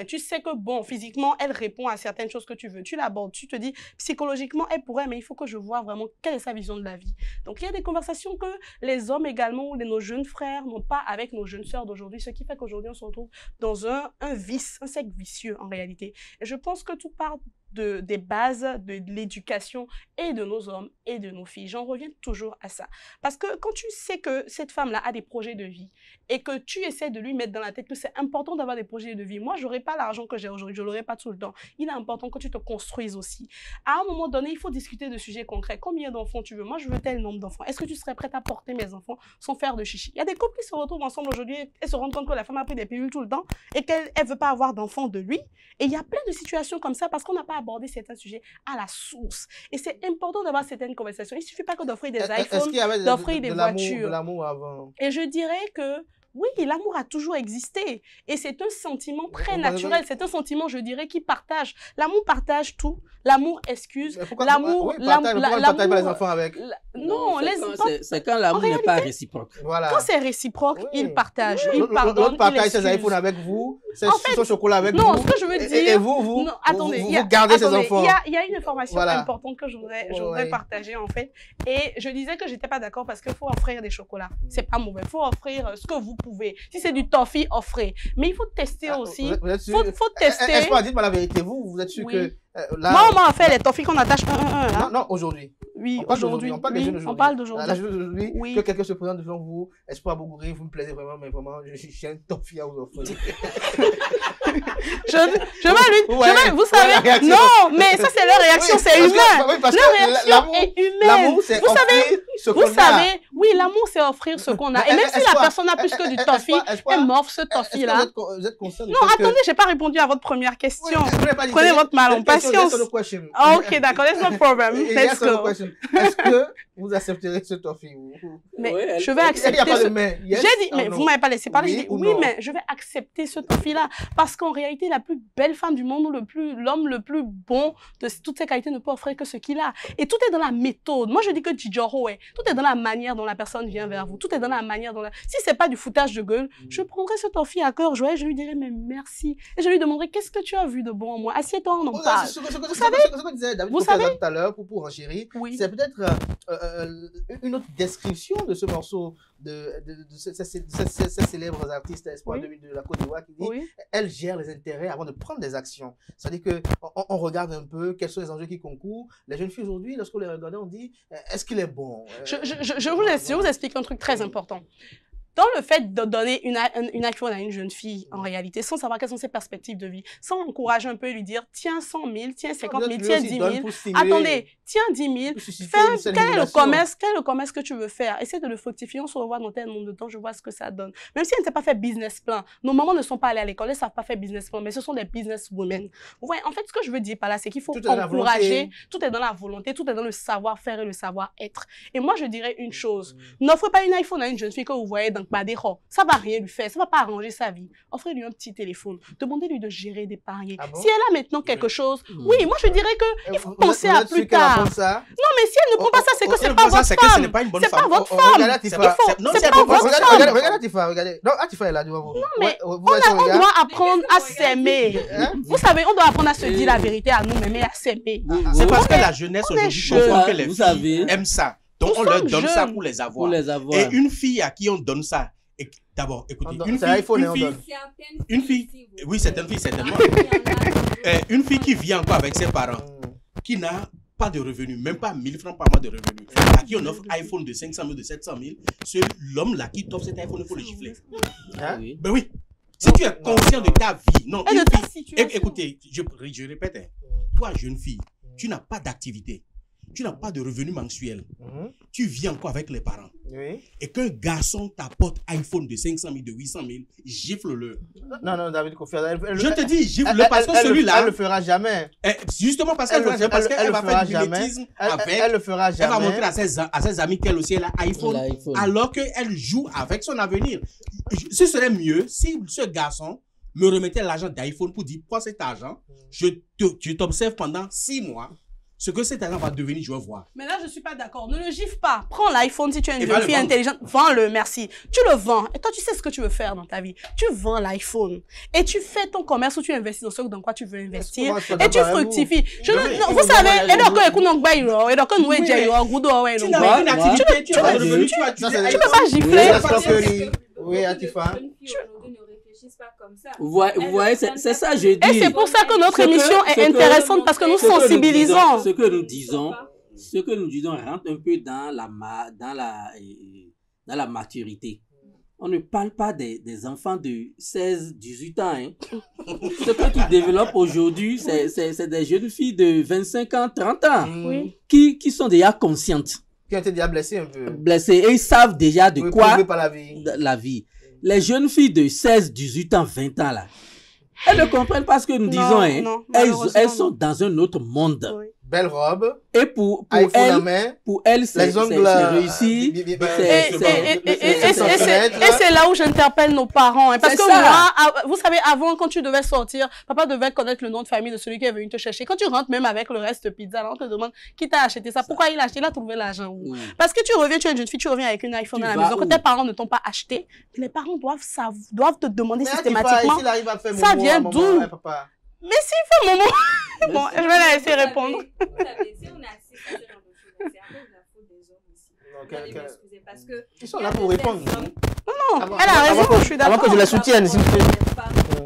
tu sais que bon, physiquement, elle répond à certaines choses que tu veux. Tu l'abordes, tu te dis, psychologiquement, elle pourrait, mais il faut que je vois vraiment quelle est sa vision de la vie. Donc, il y a des conversations que les hommes également, ou nos jeunes frères n'ont pas avec nos jeunes sœurs d'aujourd'hui, ce qui fait qu'aujourd'hui, on se retrouve dans un vice, un cercle vicieux en réalité. Et je pense que tout part des bases de l'éducation et de nos hommes et de nos filles. J'en reviens toujours à ça. Parce que quand tu sais que cette femme-là a des projets de vie et que tu essaies de lui mettre dans la tête que c'est important d'avoir des projets de vie. Moi, je n'aurai pas l'argent que j'ai aujourd'hui, je ne l'aurai pas tout le temps. Il est important que tu te construises aussi. À un moment donné, il faut discuter de sujets concrets. Combien d'enfants tu veux? Moi, je veux tel nombre d'enfants. Est-ce que tu serais prête à porter mes enfants sans faire de chichi? Il y a des couples qui se retrouvent ensemble aujourd'hui et se rendent compte que la femme a pris des pilules tout le temps et qu'elle ne veut pas avoir d'enfants de lui. Et il y a plein de situations comme ça parce qu'on n'a pas abordé certains sujets à la source. Et c'est important d'avoir certaines conversations. Il ne suffit pas que d'offrir des iPhones, d'offrir des voitures. De l'amour avant. Et je dirais que oui, l'amour a toujours existé. Et c'est un sentiment très naturel. C'est un sentiment, je dirais, qui partage. L'amour partage tout. L'amour excuse. L'amour... partage pas les enfants avec. Non, c'est quand l'amour n'est pas réciproque. Voilà. Quand c'est réciproque, il partage, il pardonne, l'autre partage ses iPhones avec vous, son chocolat avec vous. Non, ce que je veux dire... Et vous gardez ses enfants. Il y a une information importante que je voudrais partager, en fait. Et je disais que j'étais pas d'accord parce qu'il faut offrir des chocolats. C'est pas mauvais. Il faut offrir ce que vous pouvez. Si c'est du toffee, offrez. Mais il faut tester aussi. Il faut tester. Est-ce que dites-moi la vérité, vous êtes sûr que... Moi, on m'a fait les toffees qu'on attache un. Non, aujourd'hui. Oui, aujourd'hui. On parle des jeunes aujourd'hui. On parle d'aujourd'hui. La jeune aujourd'hui, que quelqu'un se présente devant vous, Espoir Bogouri, vous me plaisez vraiment, mais vraiment, j'ai un toffee à vous offrir. Vous savez, non, mais ça c'est leur réaction, c'est humain. Leur réaction est humaine. L'amour, c'est Oui, l'amour, c'est offrir ce qu'on a. Et même si la personne a plus que du toffee, elle m'offre ce toffee-là. Vous êtes conscient de Non, attendez, j'ai pas répondu à votre première question. Oui, Prenez votre mal en patience. Ok, d'accord, there's no problem. Let's go. Est-ce que vous accepterez ce toffee? Mais Ouais, je vais accepter ce... Yes, J'ai dit, mais non. vous m'avez pas laissé parler. Oui J'ai dit, ou oui, non? mais je vais accepter ce toffee-là. Parce qu'en réalité, la plus belle femme du monde ou l'homme le plus bon de toutes ces qualités ne peut offrir que ce qu'il a. Et tout est dans la méthode. Moi, je dis que Jijoro, ouais, tout est dans la manière dont la personne vient vers vous. Tout est dans la manière dont Si c'est pas du foutage de gueule, je prendrai ce toffee à cœur joyeux, je lui dirai, mais merci. Et je lui demanderai, qu'est-ce que tu as vu de bon en moi? Assieds-toi, on en parle. Ce que disait David tout à l'heure pour enchérir, Oui. c'est peut-être une autre description de ce morceau de ces célèbres artistes espoirs de la Côte d'Ivoire qui dit Oui. elle gère les intérêts avant de prendre des actions. C'est-à-dire que on regarde un peu quels sont les enjeux qui concourent. Les jeunes filles aujourd'hui, lorsqu'on les regarde, on dit est-ce qu'il est bon? Je vous explique un truc très important. Dans le fait de donner une iPhone à une jeune fille, en réalité, sans savoir quelles sont ses perspectives de vie, sans encourager un peu et lui dire, tiens 100 000, tiens 50 000, tiens 10 000, attendez, tiens 10 000, quel est le commerce que tu veux faire? Essaie de le fructifier, on se revoit dans tel nombre de temps, je vois ce que ça donne. Même si elles ne savent pas faire business plan, nos mamans ne sont pas allées à l'école, elles ne savent pas faire business plan, mais ce sont des business women. Vous voyez, en fait, ce que je veux dire par là, c'est qu'il faut encourager, tout est dans la volonté, tout est dans le savoir-faire et le savoir-être. Et moi, je dirais une chose, n'offrez pas une iPhone à une jeune fille que vous voyez dans Badero, ça va rien lui faire, ça va pas arranger sa vie. Offrez-lui un petit téléphone, demandez-lui de gérer, d'épargner. Si elle a maintenant quelque chose, oui, moi je dirais que il faut penser à plus tard. Non, mais si elle ne prend pas ça, c'est que c'est pas votre femme. Ce n'est pas une bonne femme. C'est pas votre femme. C'est pas votre femme. Regarde Atifa, regardez. Non, Atifa est là devant vous. Non, mais on doit apprendre à s'aimer. Vous savez, on doit apprendre à se dire la vérité à nous-mêmes et à s'aimer. C'est parce que la jeunesse aujourd'hui comprend que les vous filles savez, aiment ça. Donc on leur donne ça pour les avoir. Et Et une fille à qui on donne ça, d'abord, écoutez, une fille, oui, c'est une fille, certainement. Une fille qui vit encore avec ses parents, qui n'a pas de revenus, même pas 1000 francs par mois de revenus, à qui on offre iPhone de 500 000, de 700 000, c'est l'homme-là qui t'offre cet iPhone, il faut le gifler. oui. Ben oui. Si tu es conscient de ta vie, non, Et de ta situation. écoutez, je répète, toi, jeune fille, tu n'as pas d'activité. Tu n'as pas de revenus mensuels. Tu vis encore avec les parents. Oui. Et qu'un garçon t'apporte iPhone de 500 000, de 800 000, gifle-le. Non, David Kofi. Je te dis, gifle-le parce que celui-là... Elle le fera jamais. Justement parce qu'elle va faire du mimétisme avec... Elle le fera jamais. Elle va montrer à ses amis qu'elle aussi elle a iPhone, alors qu'elle joue avec son avenir. Ce serait mieux si ce garçon me remettait l'argent d'iPhone pour dire, prends cet argent, je t'observe pendant 6 mois. Ce que cet argent va devenir, je vais voir. Mais là, je ne suis pas d'accord. Ne le gifle pas. Prends l'iPhone si tu es une jeune fille intelligente. Vends-le, merci. Tu le vends. Et toi, tu sais ce que tu veux faire dans ta vie. Tu vends l'iPhone. Et tu fais ton commerce où tu investis dans ce dans quoi tu veux investir. Et tu fructifies. Vous savez, et donc, tu peux pas gifler. Oui, Atifa. Pas comme ça. Vous voyez, c'est ça, je dis. Et c'est pour ça que notre émission est intéressante parce que nous sensibilisons. Ce que nous disons rentre un peu dans la maturité. On ne parle pas des enfants de 16, 18 ans. Hein. Ce que tu développes aujourd'hui, c'est des jeunes filles de 25 ans, 30 ans qui sont déjà conscientes. Qui ont été déjà blessées un peu. Blessées. Et ils savent déjà de quoi la vie. Les jeunes filles de 16, 18 ans, 20 ans, là, elles ne comprennent pas ce que nous disons. Hein. Non, elles sont dans un autre monde. Oui. Belle robe. Et pour elles, c'est réussi. Et c'est là où j'interpelle nos parents. Hein, parce que moi, vous savez, avant, quand tu devais sortir, papa devait connaître le nom de famille de celui qui est venu te chercher. Quand tu rentres même avec le reste pizza, là, on te demande qui t'a acheté ça. Pourquoi il a acheté? Il a trouvé l'argent où? Parce que tu reviens, tu es une jeune fille, tu reviens avec une iPhone à la maison. Quand tes parents ne t'ont pas acheté, les parents doivent te demander systématiquement. Ça vient d'où? Mais s'il fait moment... Bon, je vais la laisser répondre. Vous savez, si on assiste à ce genre de choses, c'est un peu de la faute des hommes aussi. Vous allez m'excuser parce que... Ils sont là pour répondre. Non, elle a raison, je suis d'accord. Avant que je la soutienne, s'il vous plaît.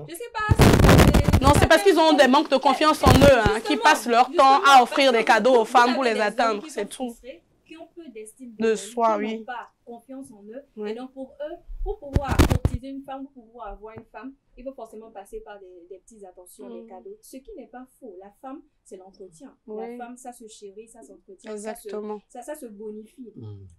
Je sais pas si non, c'est parce qu'ils ont des manques de confiance en eux, hein, qui passent leur temps à offrir des cadeaux aux femmes pour les atteindre, c'est tout. Qui ont peu d'estime de soi, qui n'ont pas confiance en eux. Et donc pour eux, pour pouvoir courtiser une femme, pour pouvoir avoir une femme, il faut forcément passer par des petites attentions, des cadeaux. Ce qui n'est pas faux. La femme, c'est l'entretien. La femme, ça se chérit, ça s'entretient. Exactement. Ça se bonifie.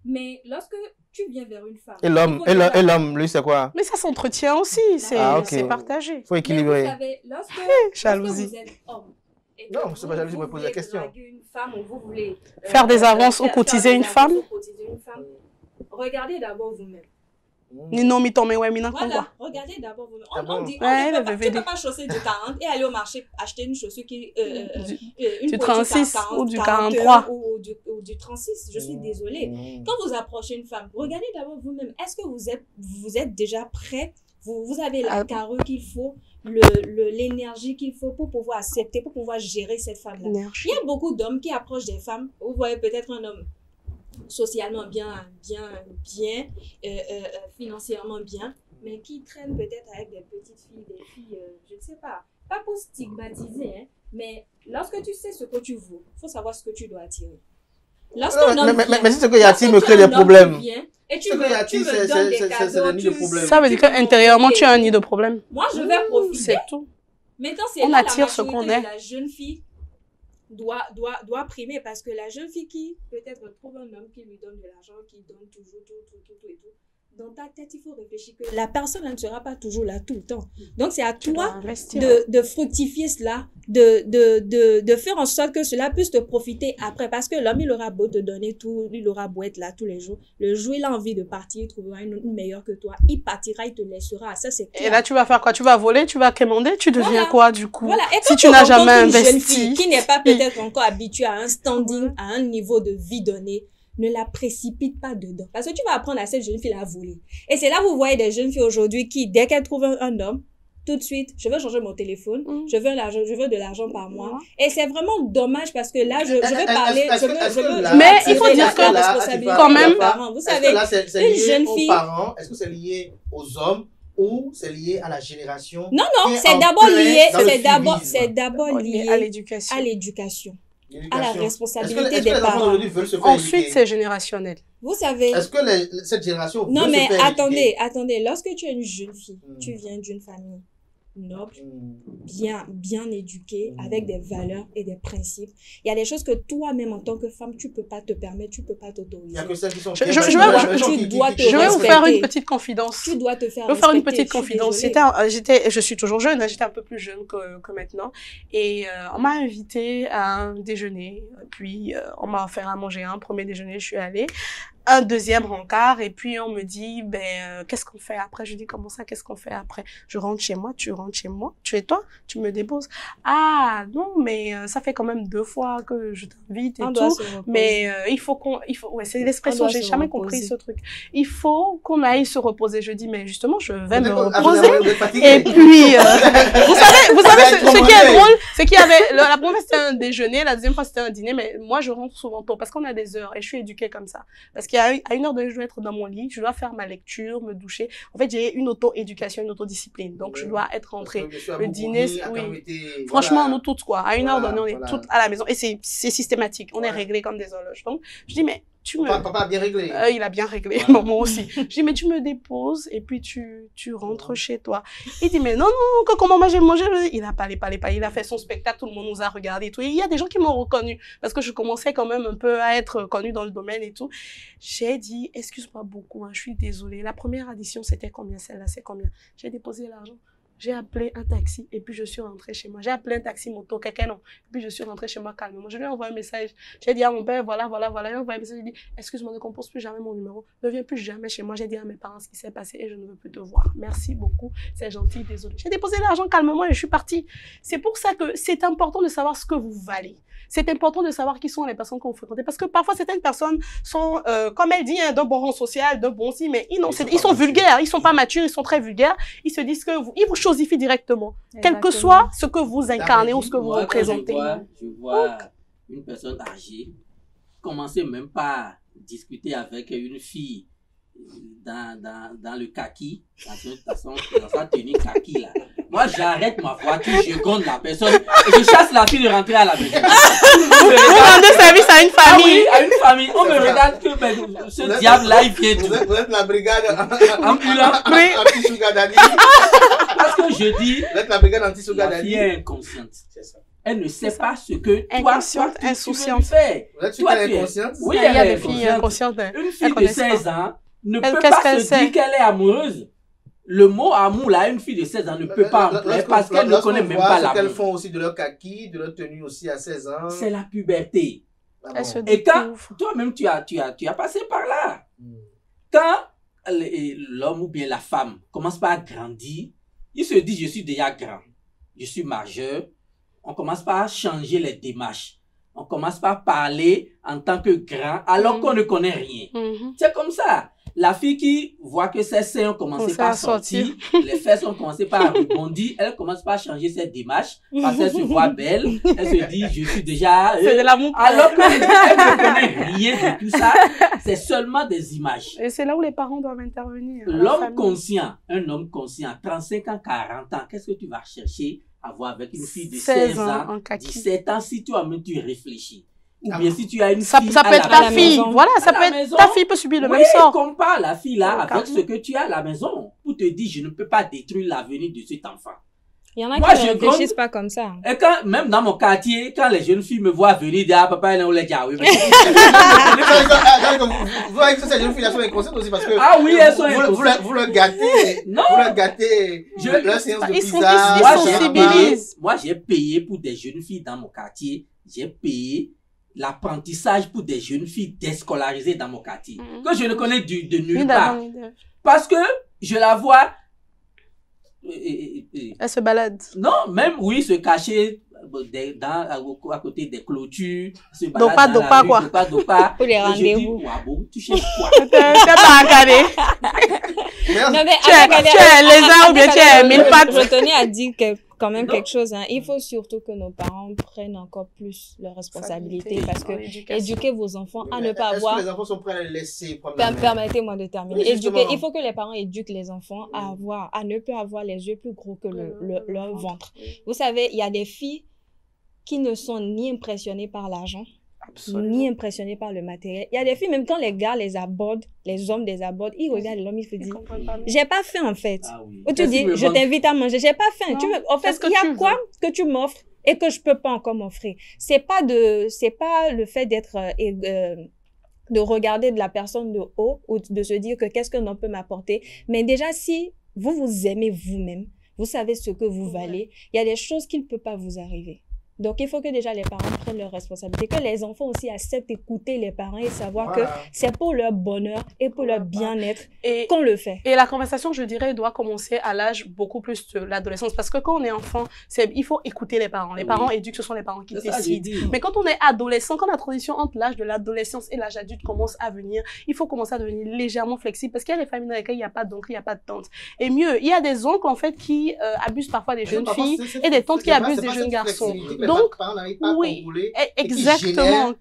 Mais lorsque tu viens vers une femme... Et l'homme, lui, c'est quoi? Mais ça s'entretient aussi. C'est partagé. Il faut équilibrer. Vous savez, lorsque vous êtes homme, non, c'est pas jalousie, vous me posez la question. Une femme ou vous voulez faire des avances ou cotiser une femme. Regardez d'abord vous-même. Voilà, regardez d'abord vous-même. On dit, tu ne peux pas chausser du 40 et aller au marché acheter une chaussure qui du 36 ou du 43 ou du 36. Je suis désolée. Quand vous approchez une femme, regardez d'abord vous-même. Est-ce que vous êtes déjà prêt? Vous avez la carrure qu'il faut, l'énergie qu'il faut pour pouvoir accepter, pour pouvoir gérer cette femme-là. Il y a beaucoup d'hommes qui approchent des femmes. Vous voyez peut-être un homme socialement bien, financièrement bien, mais qui traîne peut-être avec des petites filles, des filles, je ne sais pas pour stigmatiser, hein, mais lorsque tu sais ce que tu vaux, il faut savoir ce que tu dois attirer. Mais c'est ce que Yati me crée des problèmes. Et tu me donnes des cadeaux. Ça veut dire qu'intérieurement, tu as un nid de problème. Moi, je vais profiter. C'est tout. Maintenant, c'est on là attire la ce qu'on maturité est. de la jeune fille doit primer, parce que la jeune fille qui peut-être trouve un homme qui lui donne de l'argent, qui donne toujours tout et tout, dans ta tête, il faut réfléchir que la personne ne sera pas toujours là tout le temps. Donc, c'est à toi de fructifier cela, de faire en sorte que cela puisse te profiter après. Parce que l'homme, il aura beau te donner tout, il aura beau être là tous les jours. Le jour, il a envie de partir, il trouvera une meilleure que toi. Il partira, il te laissera. Ça, c'est clair. Et là, tu vas faire quoi? Tu vas voler, tu vas quémander, tu deviens quoi du coup? Voilà. Et si tu n'as jamais investi. Une jeune fille qui n'est pas peut-être encore habituée à un standing, à un niveau de vie donné, ne la précipite pas dedans. Parce que tu vas apprendre à cette jeune fille à voler. Et c'est là où vous voyez des jeunes filles aujourd'hui qui, dès qu'elles trouvent un homme, tout de suite, je veux changer mon téléphone, je veux de l'argent par mois. Et c'est vraiment dommage parce que là, je veux parler, mais il faut dire que, quand même, vous savez, une jeune fille, aux parents, est-ce que c'est lié aux hommes ou c'est lié à la génération? Non, c'est d'abord lié à l'éducation. À la responsabilité des parents. Ensuite, c'est générationnel. Vous savez. Est-ce que cette génération. Non, mais attendez. Lorsque tu es une jeune fille, tu viens d'une famille noble, bien éduquée, avec des valeurs et des principes. Il y a des choses que toi-même, en tant que femme, tu peux pas te permettre, tu peux pas t'autoriser. Il y a que celles qui sont. Je vais vous faire une petite confidence. Tu dois te faire. Je vais faire une petite confidence. Je suis toujours jeune, j'étais un peu plus jeune que maintenant. Et on m'a invitée à un déjeuner. Puis on m'a offert à manger un premier déjeuner, je suis allée. Un deuxième rencard, et puis on me dit, qu'est-ce qu'on fait après? Je dis, comment ça, qu'est-ce qu'on fait après? Je rentre chez moi, tu rentres chez moi, tu es toi, tu me déposes. Ah, non, mais ça fait quand même 2 fois que je t'invite et tout, mais ouais, c'est l'expression, j'ai jamais compris ce truc. Il faut qu'on aille se reposer. Je dis, mais justement, je vais me reposer. Et puis, vous savez, ce qui est drôle, c'est qu'il y avait, la première fois c'était un déjeuner, la deuxième fois c'était un dîner, mais moi je rentre souvent tôt, parce qu'on a des heures, et je suis éduquée comme ça. Parce qu'à 1h de je dois être dans mon lit, je dois faire ma lecture, me doucher. En fait, j'ai une auto-éducation, une autodiscipline. Donc, je dois être rentrée. Le dîner, oui. Franchement, nous toutes, quoi. À 1h donnée, on est toutes à la maison. Et c'est systématique. On est réglés comme des horloges. Donc, je dis, mais Papa a bien réglé. Il a bien réglé, moi aussi. Je dis, mais tu me déposes et puis tu rentres chez toi. Il dit, mais non, comment moi j'ai mangé? Il a parlé. Il a fait son spectacle, tout le monde nous a regardé et tout. Et il y a des gens qui m'ont reconnu parce que je commençais quand même un peu à être connue dans le domaine et tout. J'ai dit, excuse-moi beaucoup, je suis désolée. La première addition, c'était combien? Celle-là, c'est combien? J'ai déposé l'argent. J'ai appelé un taxi et puis je suis rentrée chez moi. J'ai appelé un taxi moto, quelqu'un non. Et puis je suis rentrée chez moi calmement. Je lui ai envoyé un message. J'ai dit à mon père, voilà. J'ai envoyé un message. J'ai dit, excuse-moi, ne compose plus jamais mon numéro. Ne viens plus jamais chez moi. J'ai dit à mes parents ce qui s'est passé et je ne veux plus te voir. Merci beaucoup. C'est gentil, désolé. J'ai déposé l'argent calmement et je suis partie. C'est pour ça que c'est important de savoir ce que vous valez. C'est important de savoir qui sont les personnes que vous fréquentez. Parce que parfois, certaines personnes sont, comme elle dit, d'un bon rang social, d'un bon si, mais ils sont vulgaires. Ils sont pas matures, ils sont très vulgaires. Ils se disent ils vous chosifient directement. Exactement. Quel que soit ce que vous incarnez ou ce que vous représentez. Je vois une personne âgée commencer même pas à discuter avec une fille dans le kaki, dans sa tenue kaki là. Moi, j'arrête ma voiture, je gonde la personne et je chasse la fille de rentrer à la maison. Vous rendez service à une famille. Ah oui, à une famille. On me regarde que ce diable-là, il vient d'où? Vous êtes la brigade ambulant. Oui. Parce que je dis, La brigade anti-Soga la fille est inconsciente. C'est ça. Elle ne sait pas ce que toi, Inconsciente, tu veux insouciante. lui faire. Là, tu Toi, es tu es- inconsciente. Oui, Il y a elle est des filles inconsciente. inconscientes. Une fille de connaissent 16 ans ne Elle- peut qu'est-ce pas qu'elle se sait? dire qu'elle est amoureuse. Le mot amour, là, une fille de 16 ans ne peut pas employer parce qu'elle ne connaît même pas ce qu'elles l'amour. font aussi de leur kaki, de leur tenue aussi à 16 ans. C'est la puberté. Ah Elle bon. se Et quand découvre. toi-même tu as passé par là, Hmm. quand l'homme ou bien la femme commence par grandir, il se dit je suis déjà grand, je suis majeur, on commence par changer les démarches, on commence par parler en tant que grand alors qu'on ne connaît rien. Mhm. C'est comme ça. La fille qui voit que ses seins ont commencé par sortir, les fesses ont commencé par rebondir, elle commence par changer ses démarches parce qu'elle se voit belle, elle se dit je suis déjà... C'est de l'amour. Alors qu'elle ne connaît rien de tout ça, c'est seulement des images. Et c'est là où les parents doivent intervenir. la L'homme famille. conscient, un homme conscient, 35 ans, 40 ans, qu'est-ce que tu vas chercher à voir avec une fille de 16 ans, en kaki. 17 ans, si toi-même tu réfléchis? Ou Ah bien bon. si tu as une Ça, fille ça à peut être la ta maison. fille. maison. Voilà, ça À la peut être maison. ta fille peut subir le Oui, même sort. compare la fille là Au avec cas ce que tu as à la maison pour te dire je ne peux pas détruire l'avenir de cet enfant. Il y en a Moi, qui je ne réfléchissent compte- pas comme ça. Et quand, même dans mon quartier, quand les jeunes filles me voient venir, dire, ah, papa, elle est où les gars? Oui, mais- Vous voyez que ces jeunes filles sont inconscientes aussi parce que Ah oui, elles sont vous le gâtez. Non. Vous le gâtez. Je- Leur séance de Ils sont- pizza. ils Moi, sont j'ai sensibilisés. payé, moi, j'ai payé pour des jeunes filles dans mon quartier. J'ai payé l'apprentissage pour des jeunes filles déscolarisées dans mon quartier. Mhm. Que je ne connais de nulle Une part. d'avant, Parce que je la vois. elle se balade. Non, même oui, se cacher à côté des clôtures. Se balade Dopa, dans la dopa, rue, quoi. Dopa. Pour les Et je dis, rendez-vous. ouais, bon, tu cherches quoi? T'es pas encadré. Non, mais Tu es lézard ou bien tu es mille pattes. Je tenais à dire que, quand même Non. quelque chose. Hein. Il faut surtout que nos parents prennent encore plus leurs responsabilités parce que éduquer vos enfants à ne pas avoir... Est-ce que les enfants sont prêts à les laisser prendre la main? Permettez-moi de terminer. Oui, justement. Il faut que les parents éduquent les enfants à ne pas avoir les yeux plus gros que leur ventre. Vous savez, il y a des filles qui ne sont ni impressionnées par l'argent, ni impressionnées par le matériel. Il y a des filles, même quand les gars les abordent, les hommes les abordent, ils regardent l'homme, ils se disent, j'ai pas faim en fait. Ah oui. Ou tu Qu'est-ce dis, qui me je manque? t'invite à manger, j'ai pas faim. Non. Tu veux, en fait, Qu'est-ce que il y tu a quoi veux? que tu m'offres et que je peux pas encore m'offrir. C'est pas le fait d'être, de regarder de la personne de haut ou de se dire que qu'est-ce qu'un homme peut m'apporter. Mais déjà, si vous vous aimez vous-même, vous savez ce que vous valez, il y a des choses qui ne peuvent pas vous arriver. Donc, il faut que déjà les parents prennent leurs responsabilités, que les enfants aussi acceptent d'écouter les parents et savoir que c'est pour leur bonheur et pour leur bien-être Et qu'on le fait. Et la conversation, je dirais, doit commencer à l'âge beaucoup plus de l'adolescence. Parce que quand on est enfant, il faut écouter les parents. Les Oui. parents éduquent, ce sont les parents qui C'est ça, j'ai décident. dit. Mais quand on est adolescent, quand la transition entre l'âge de l'adolescence et l'âge adulte commence à venir, il faut commencer à devenir légèrement flexible. Parce qu'il y a des familles dans lesquelles il n'y a pas d'oncle, il n'y a pas de tante. Et mieux, il y a des oncles, en fait, qui abusent parfois des jeunes filles et des tantes qui abusent des jeunes garçons. Donc, oui, exactement.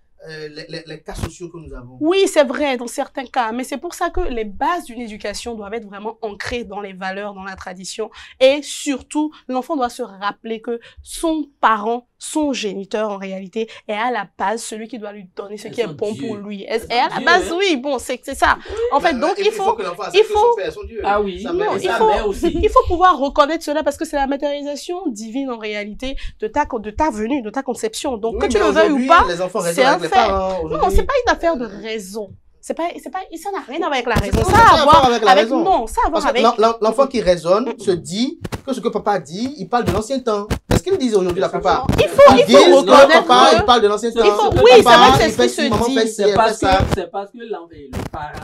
Les cas sociaux que nous avons. Oui, c'est vrai, dans certains cas. Mais c'est pour ça que les bases d'une éducation doivent être vraiment ancrées dans les valeurs, dans la tradition. Et surtout, l'enfant doit se rappeler que son parent, son géniteur, en réalité, est à la base celui qui doit lui donner ce qui est bon pour lui. Et à la base, oui, bon, c'est ça. En fait, donc, il faut que l'enfant il faut- son père, son Dieu. Ah oui, Sa non, mère, il sa faut- mère aussi. il faut pouvoir reconnaître cela parce que c'est la matérialisation divine, en réalité, de ta venue, de ta conception. Donc, Oui, que tu mais le veuilles ou aujourd'hui, pas, les enfants c'est raisonnent un avec les fait. parents. non, Aujourd'hui, c'est pas une affaire de raison. Ça n'a rien à voir avec la raison. Ça Ça n'a a rien à à voir voir avec la raison. non, ça a à voir Parce que avec, l'enfant qui raisonne se dit que ce que papa dit, il parle de l'ancien temps. C'est ce qu'ils disent aujourd'hui, la plupart. il Ils faut disent que reconnaître papa, que- il parle de l'ancien temps. Il faut- oui, c'est Papa, vrai que c'est il ce fait qui ci, se maman dit. fait ci, C'est elle fait parce ça. que le parent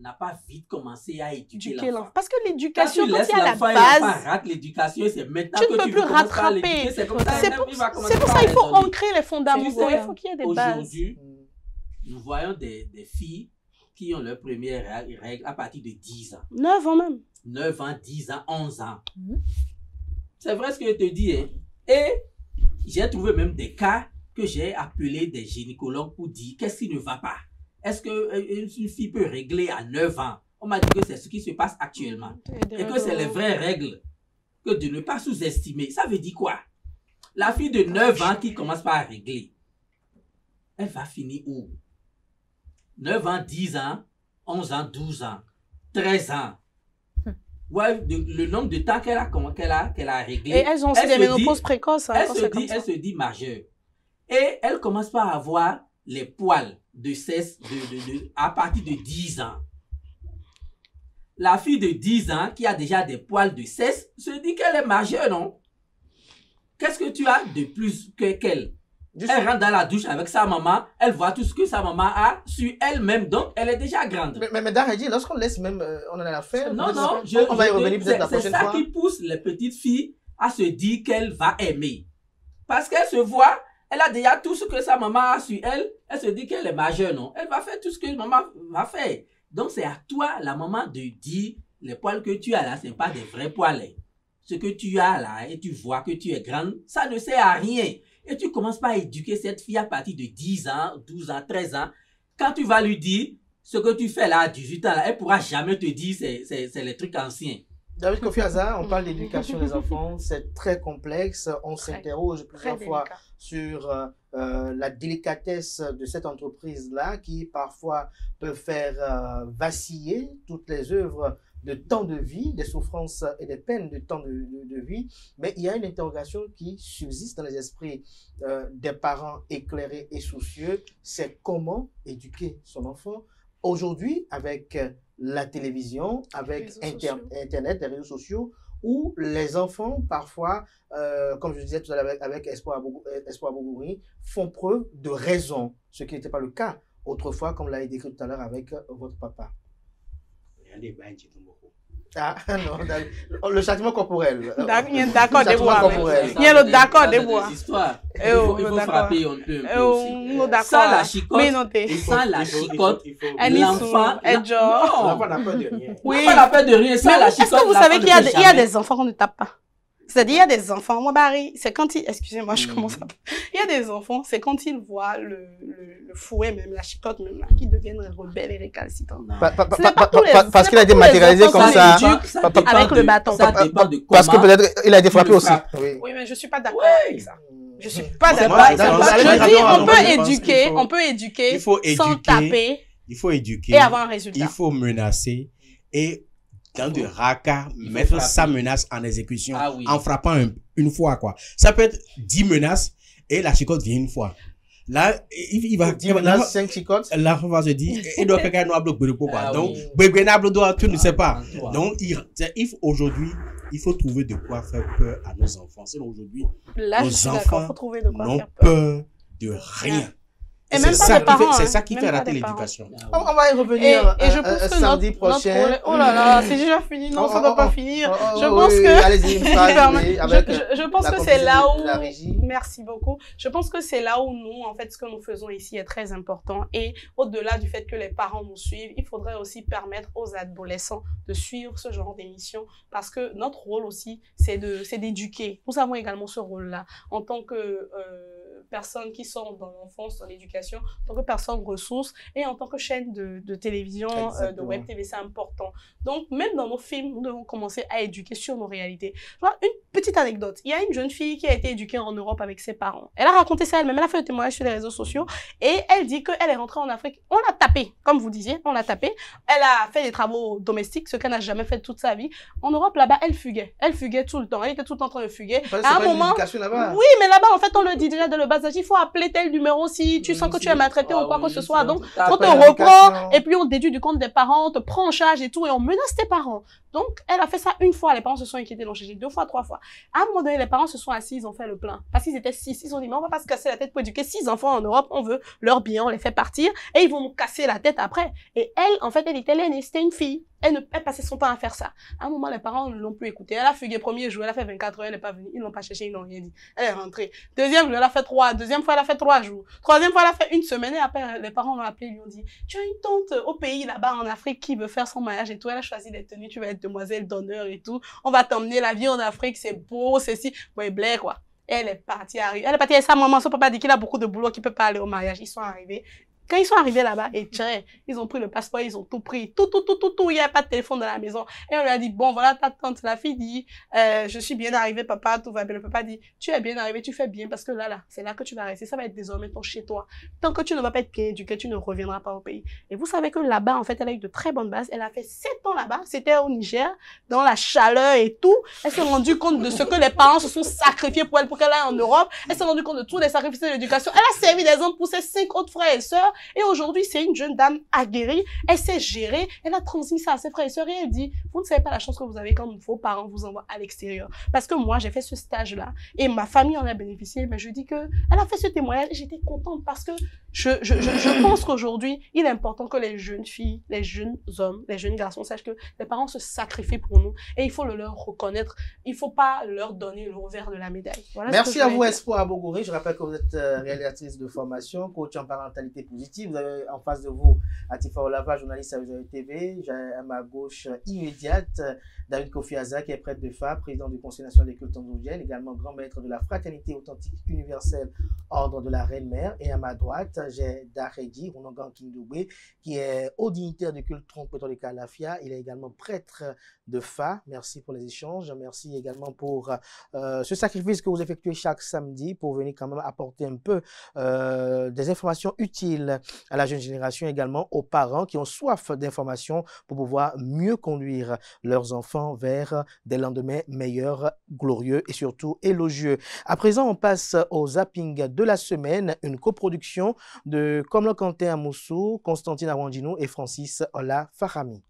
n'a pas vite commencé à éduquer éduquer l'enfant. l'enfant. Parce que Quand l'éducation, tu quand laisses il y a la l'enfant et l'enfant base, rate l'éducation, c'est maintenant tu que ne peux tu plus commences à rattraper. l'éduquer, c'est comme ça, C'est même pour il va commencer c'est pour par ça qu'il faut raisonner. ancrer les fondamentaux. C'est Il faut qu'il y ait des bases. Aujourd'hui, nous voyons des filles qui ont leur première règle à partir de 10 ans. 9 ans même. 9 ans, 10 ans, 11 ans. Mhm. C'est vrai ce que je te dis. Hein. Et j'ai trouvé même des cas que j'ai appelés des gynécologues pour dire qu'est-ce qui ne va pas. Est-ce qu'une fille peut régler à 9 ans? On m'a dit que c'est ce qui se passe actuellement. Et que c'est les vraies règles. Que de ne pas sous-estimer. Ça veut dire quoi? La fille de 9 ans qui commence par régler, elle va finir où? 9 ans, 10 ans, 11 ans, 12 ans, 13 ans. ouais, le nombre de temps qu'elle a réglé. Et elles ont aussi des ménopauses précoces. Hein, Elle se dit majeure. Et elle commence par avoir les poils de cesse à partir de 10 ans. La fille de 10 ans qui a déjà des poils de cesse se dit qu'elle est majeure, non? Qu'est-ce que tu as de plus qu'elle? Elle rentre dans la douche avec sa maman, elle voit tout ce que sa maman a sur elle-même, donc elle est déjà grande. Mais Daredi, lorsqu'on laisse même, on en a l'affaire. Non, on va y revenir peut-être la prochaine fois. C'est ça qui pousse les petites filles à se dire qu'elle va aimer. Parce qu'elle se voit, elle a déjà tout ce que sa maman a sur elle, elle se dit qu'elle est majeure, non? Elle va faire tout ce que maman va faire. Donc c'est à toi, la maman, de dire, les poils que tu as là, ce n'est pas des vrais poils. Ce que tu as là, et tu vois que tu es grande, ça ne sert à rien. Et tu commences par éduquer cette fille à partir de 10 ans, 12 ans, 13 ans. Quand tu vas lui dire ce que tu fais là à 18 ans, là, elle ne pourra jamais te dire c'est les trucs anciens. David Kofi Aza, on parle d'éducation des enfants, c'est très complexe. On s'interroge plusieurs fois sur la délicatesse de cette entreprise-là qui parfois peut faire vaciller toutes les œuvres de temps de vie, des souffrances et des peines de temps de vie. Mais il y a une interrogation qui subsiste dans les esprits des parents éclairés et soucieux, c'est comment éduquer son enfant. Aujourd'hui, avec la télévision, avec Internet, les réseaux sociaux, où les enfants, parfois, comme je disais tout à l'heure avec Espoir Bougouri, font preuve de raison, ce qui n'était pas le cas autrefois, comme l'a décrit tout à l'heure avec votre papa. Ah non, le châtiment corporel. D'accord de bois. Il y a le d'accord de bois. Il faut frapper un peu. Sans la chicotte, et sans la chicotte, l'enfant n'a peur de rien. Oui. L'enfant n'a peur de rien. Sans la chicotte, est-ce que vous savez qu'il y a des enfants qu'on ne tape pas? C'est-à-dire, il y a des enfants, moi, Barry, c'est quand ils, excusez-moi, je commence à... Il y a des enfants, c'est quand ils voient le fouet, même la chicotte, même là, qu'ils deviennent rebelles et récalcitrants. Parce qu'il a été matérialisé comme ça. Avec le bâton. Parce que peut-être, il a été frappé aussi. Oui, mais je suis pas d'accord avec ça. Je suis pas d'accord avec ça. Je dis, on peut éduquer sans taper. Il faut éduquer. Et avoir un résultat. Il faut menacer et dans de raca, mettre sa menace en exécution en frappant une fois, quoi. Ça peut être 10 menaces et la chicotte vient une fois. Là, il va... 10 menaces, 5 chicottes. Là, on va se dire, il doit faire un noble de quoi. Donc, tu ne sais pas. Donc, aujourd'hui, il faut trouver de quoi faire peur à nos enfants. C'est aujourd'hui, nos enfants n'ont peur de rien. Et même pas les parents. C'est ça qui fait rater l'éducation. On va y revenir et je pense que samedi prochain. Oh là là, c'est déjà fini. Non, ça ne doit pas finir. Je pense que... Allez-y, je pense que c'est là où... Merci beaucoup. Je pense que c'est là où nous, en fait, ce que nous faisons ici est très important. Et au-delà du fait que les parents nous suivent, il faudrait aussi permettre aux adolescents de suivre ce genre d'émission parce que notre rôle aussi, c'est d'éduquer. Nous avons également ce rôle-là en tant que personnes qui sont dans l'enfance, dans l'éducation, en tant que personnes ressources et en tant que chaîne de télévision, de web TV, c'est important. Donc, même dans nos films, nous devons commencer à éduquer sur nos réalités. Je vois une petite anecdote. Il y a une jeune fille qui a été éduquée en Europe avec ses parents. Elle a raconté ça elle-même, elle a fait un témoignage sur les réseaux sociaux et elle dit qu'elle est rentrée en Afrique. On l'a tapée, comme vous disiez, on l'a tapée. Elle a fait des travaux domestiques, ce qu'elle n'a jamais fait toute sa vie. En Europe, là-bas, elle fuguait. Elle fuguait tout le temps. Elle était tout le temps en train de fuguer. À un moment, oui, mais là-bas, en fait, on le dit déjà de le bas âge, il faut appeler tel numéro si tu sens que tu es maltraité ou quoi que ce soit. Donc, on te reprend et puis on déduit du compte des parents, on te prend en charge et tout et on menace tes parents. Donc, elle a fait ça une fois. Les parents se sont inquiétés, l'ont changé 2 fois, 3 fois. À un moment donné, les parents se sont assis, ils ont fait le plein. Parce qu'ils étaient 6. Ils ont dit, mais on va pas se casser la tête pour éduquer 6 enfants en Europe. On veut leur bien, on les fait partir et ils vont nous casser la tête après. Et elle, en fait, elle était l'aînée, c'était une fille. Elle passait son temps à faire ça. À un moment, les parents ne l'ont plus écoutée. Elle a fugué premier jour, elle a fait 24 heures, elle n'est pas venue. Ils l'ont pas cherché, ils n'ont rien dit. Elle est rentrée. Deuxième jour, elle a fait 3. Deuxième fois, elle a fait 3 jours. Troisième fois, elle a fait 1 semaine. Et après, les parents l'ont appelée, lui ont dit, tu as une tante au pays là-bas en Afrique qui veut faire son mariage et tout. Elle a choisi les tenues, tu vas être demoiselle d'honneur et tout. On va t'emmener, la vie en Afrique, c'est beau, c'est si. Ouais, Blair, quoi. Et elle est partie avec sa maman, son papa dit qu'il a beaucoup de boulot, qu'il peut pas aller au mariage. Ils sont arrivés. Quand ils sont arrivés là-bas, et tiens, ils ont pris le passeport, ils ont tout pris, tout, il n'y a pas de téléphone dans la maison. Et on lui a dit, bon, voilà ta tante. La fille dit, je suis bien arrivée, papa, tout va bien. Le papa dit, tu es bien arrivé, tu fais bien, parce que là, c'est là que tu vas rester. Ça va être désormais ton chez toi. Tant que tu ne vas pas être bien éduqué, tu ne reviendras pas au pays. Et vous savez que là-bas, en fait, elle a eu de très bonnes bases. Elle a fait 7 ans là-bas. C'était au Niger, dans la chaleur et tout. Elle s'est rendue compte de ce que les parents se sont sacrifiés pour elle, pour qu'elle aille en Europe. Elle s'est rendue compte de tous les sacrifices de l'éducation. Elle a servi d'exemple pour ses 5 autres frères et sœurs. Et aujourd'hui, c'est une jeune dame aguerrie. Elle sait gérer. Elle a transmis ça à ses frères et sœurs. Et elle dit, vous ne savez pas la chance que vous avez quand vos parents vous envoient à l'extérieur. Parce que moi, j'ai fait ce stage-là. Et ma famille en a bénéficié. Mais je dis que elle a fait ce témoignage. Et j'étais contente parce que je pense qu'aujourd'hui, il est important que les jeunes filles, les jeunes hommes, les jeunes garçons sachent que les parents se sacrifient pour nous et il faut le leur reconnaître. Il ne faut pas leur donner le revers de la médaille. Voilà. Merci à vous, Espoir Bogouré. Je rappelle que vous êtes réalisatrice de formation, coach en parentalité positive. Vous avez en face de vous Atifa Olava, journaliste à Vous TV. J'ai à ma gauche immédiate David Kofi Aza, qui est prêtre de FA, président du Conseil national des cultes androgynes, également grand maître de la fraternité authentique universelle, ordre de la Reine-Mère. Et à ma droite, j'ai Daredji Ronongan Kindoubé, qui est haut dignitaire du culte Trompeton de Kalafia. Il est également prêtre de FA. Merci pour les échanges. Merci également pour ce sacrifice que vous effectuez chaque samedi pour venir quand même apporter un peu des informations utiles à la jeune génération, également aux parents qui ont soif d'informations pour pouvoir mieux conduire leurs enfants vers des lendemains meilleurs, glorieux et surtout élogieux. À présent, on passe au zapping de la semaine, une coproduction de Komlo Kanté Amoussou, Constantine Awandino et Francis Ola Fahami.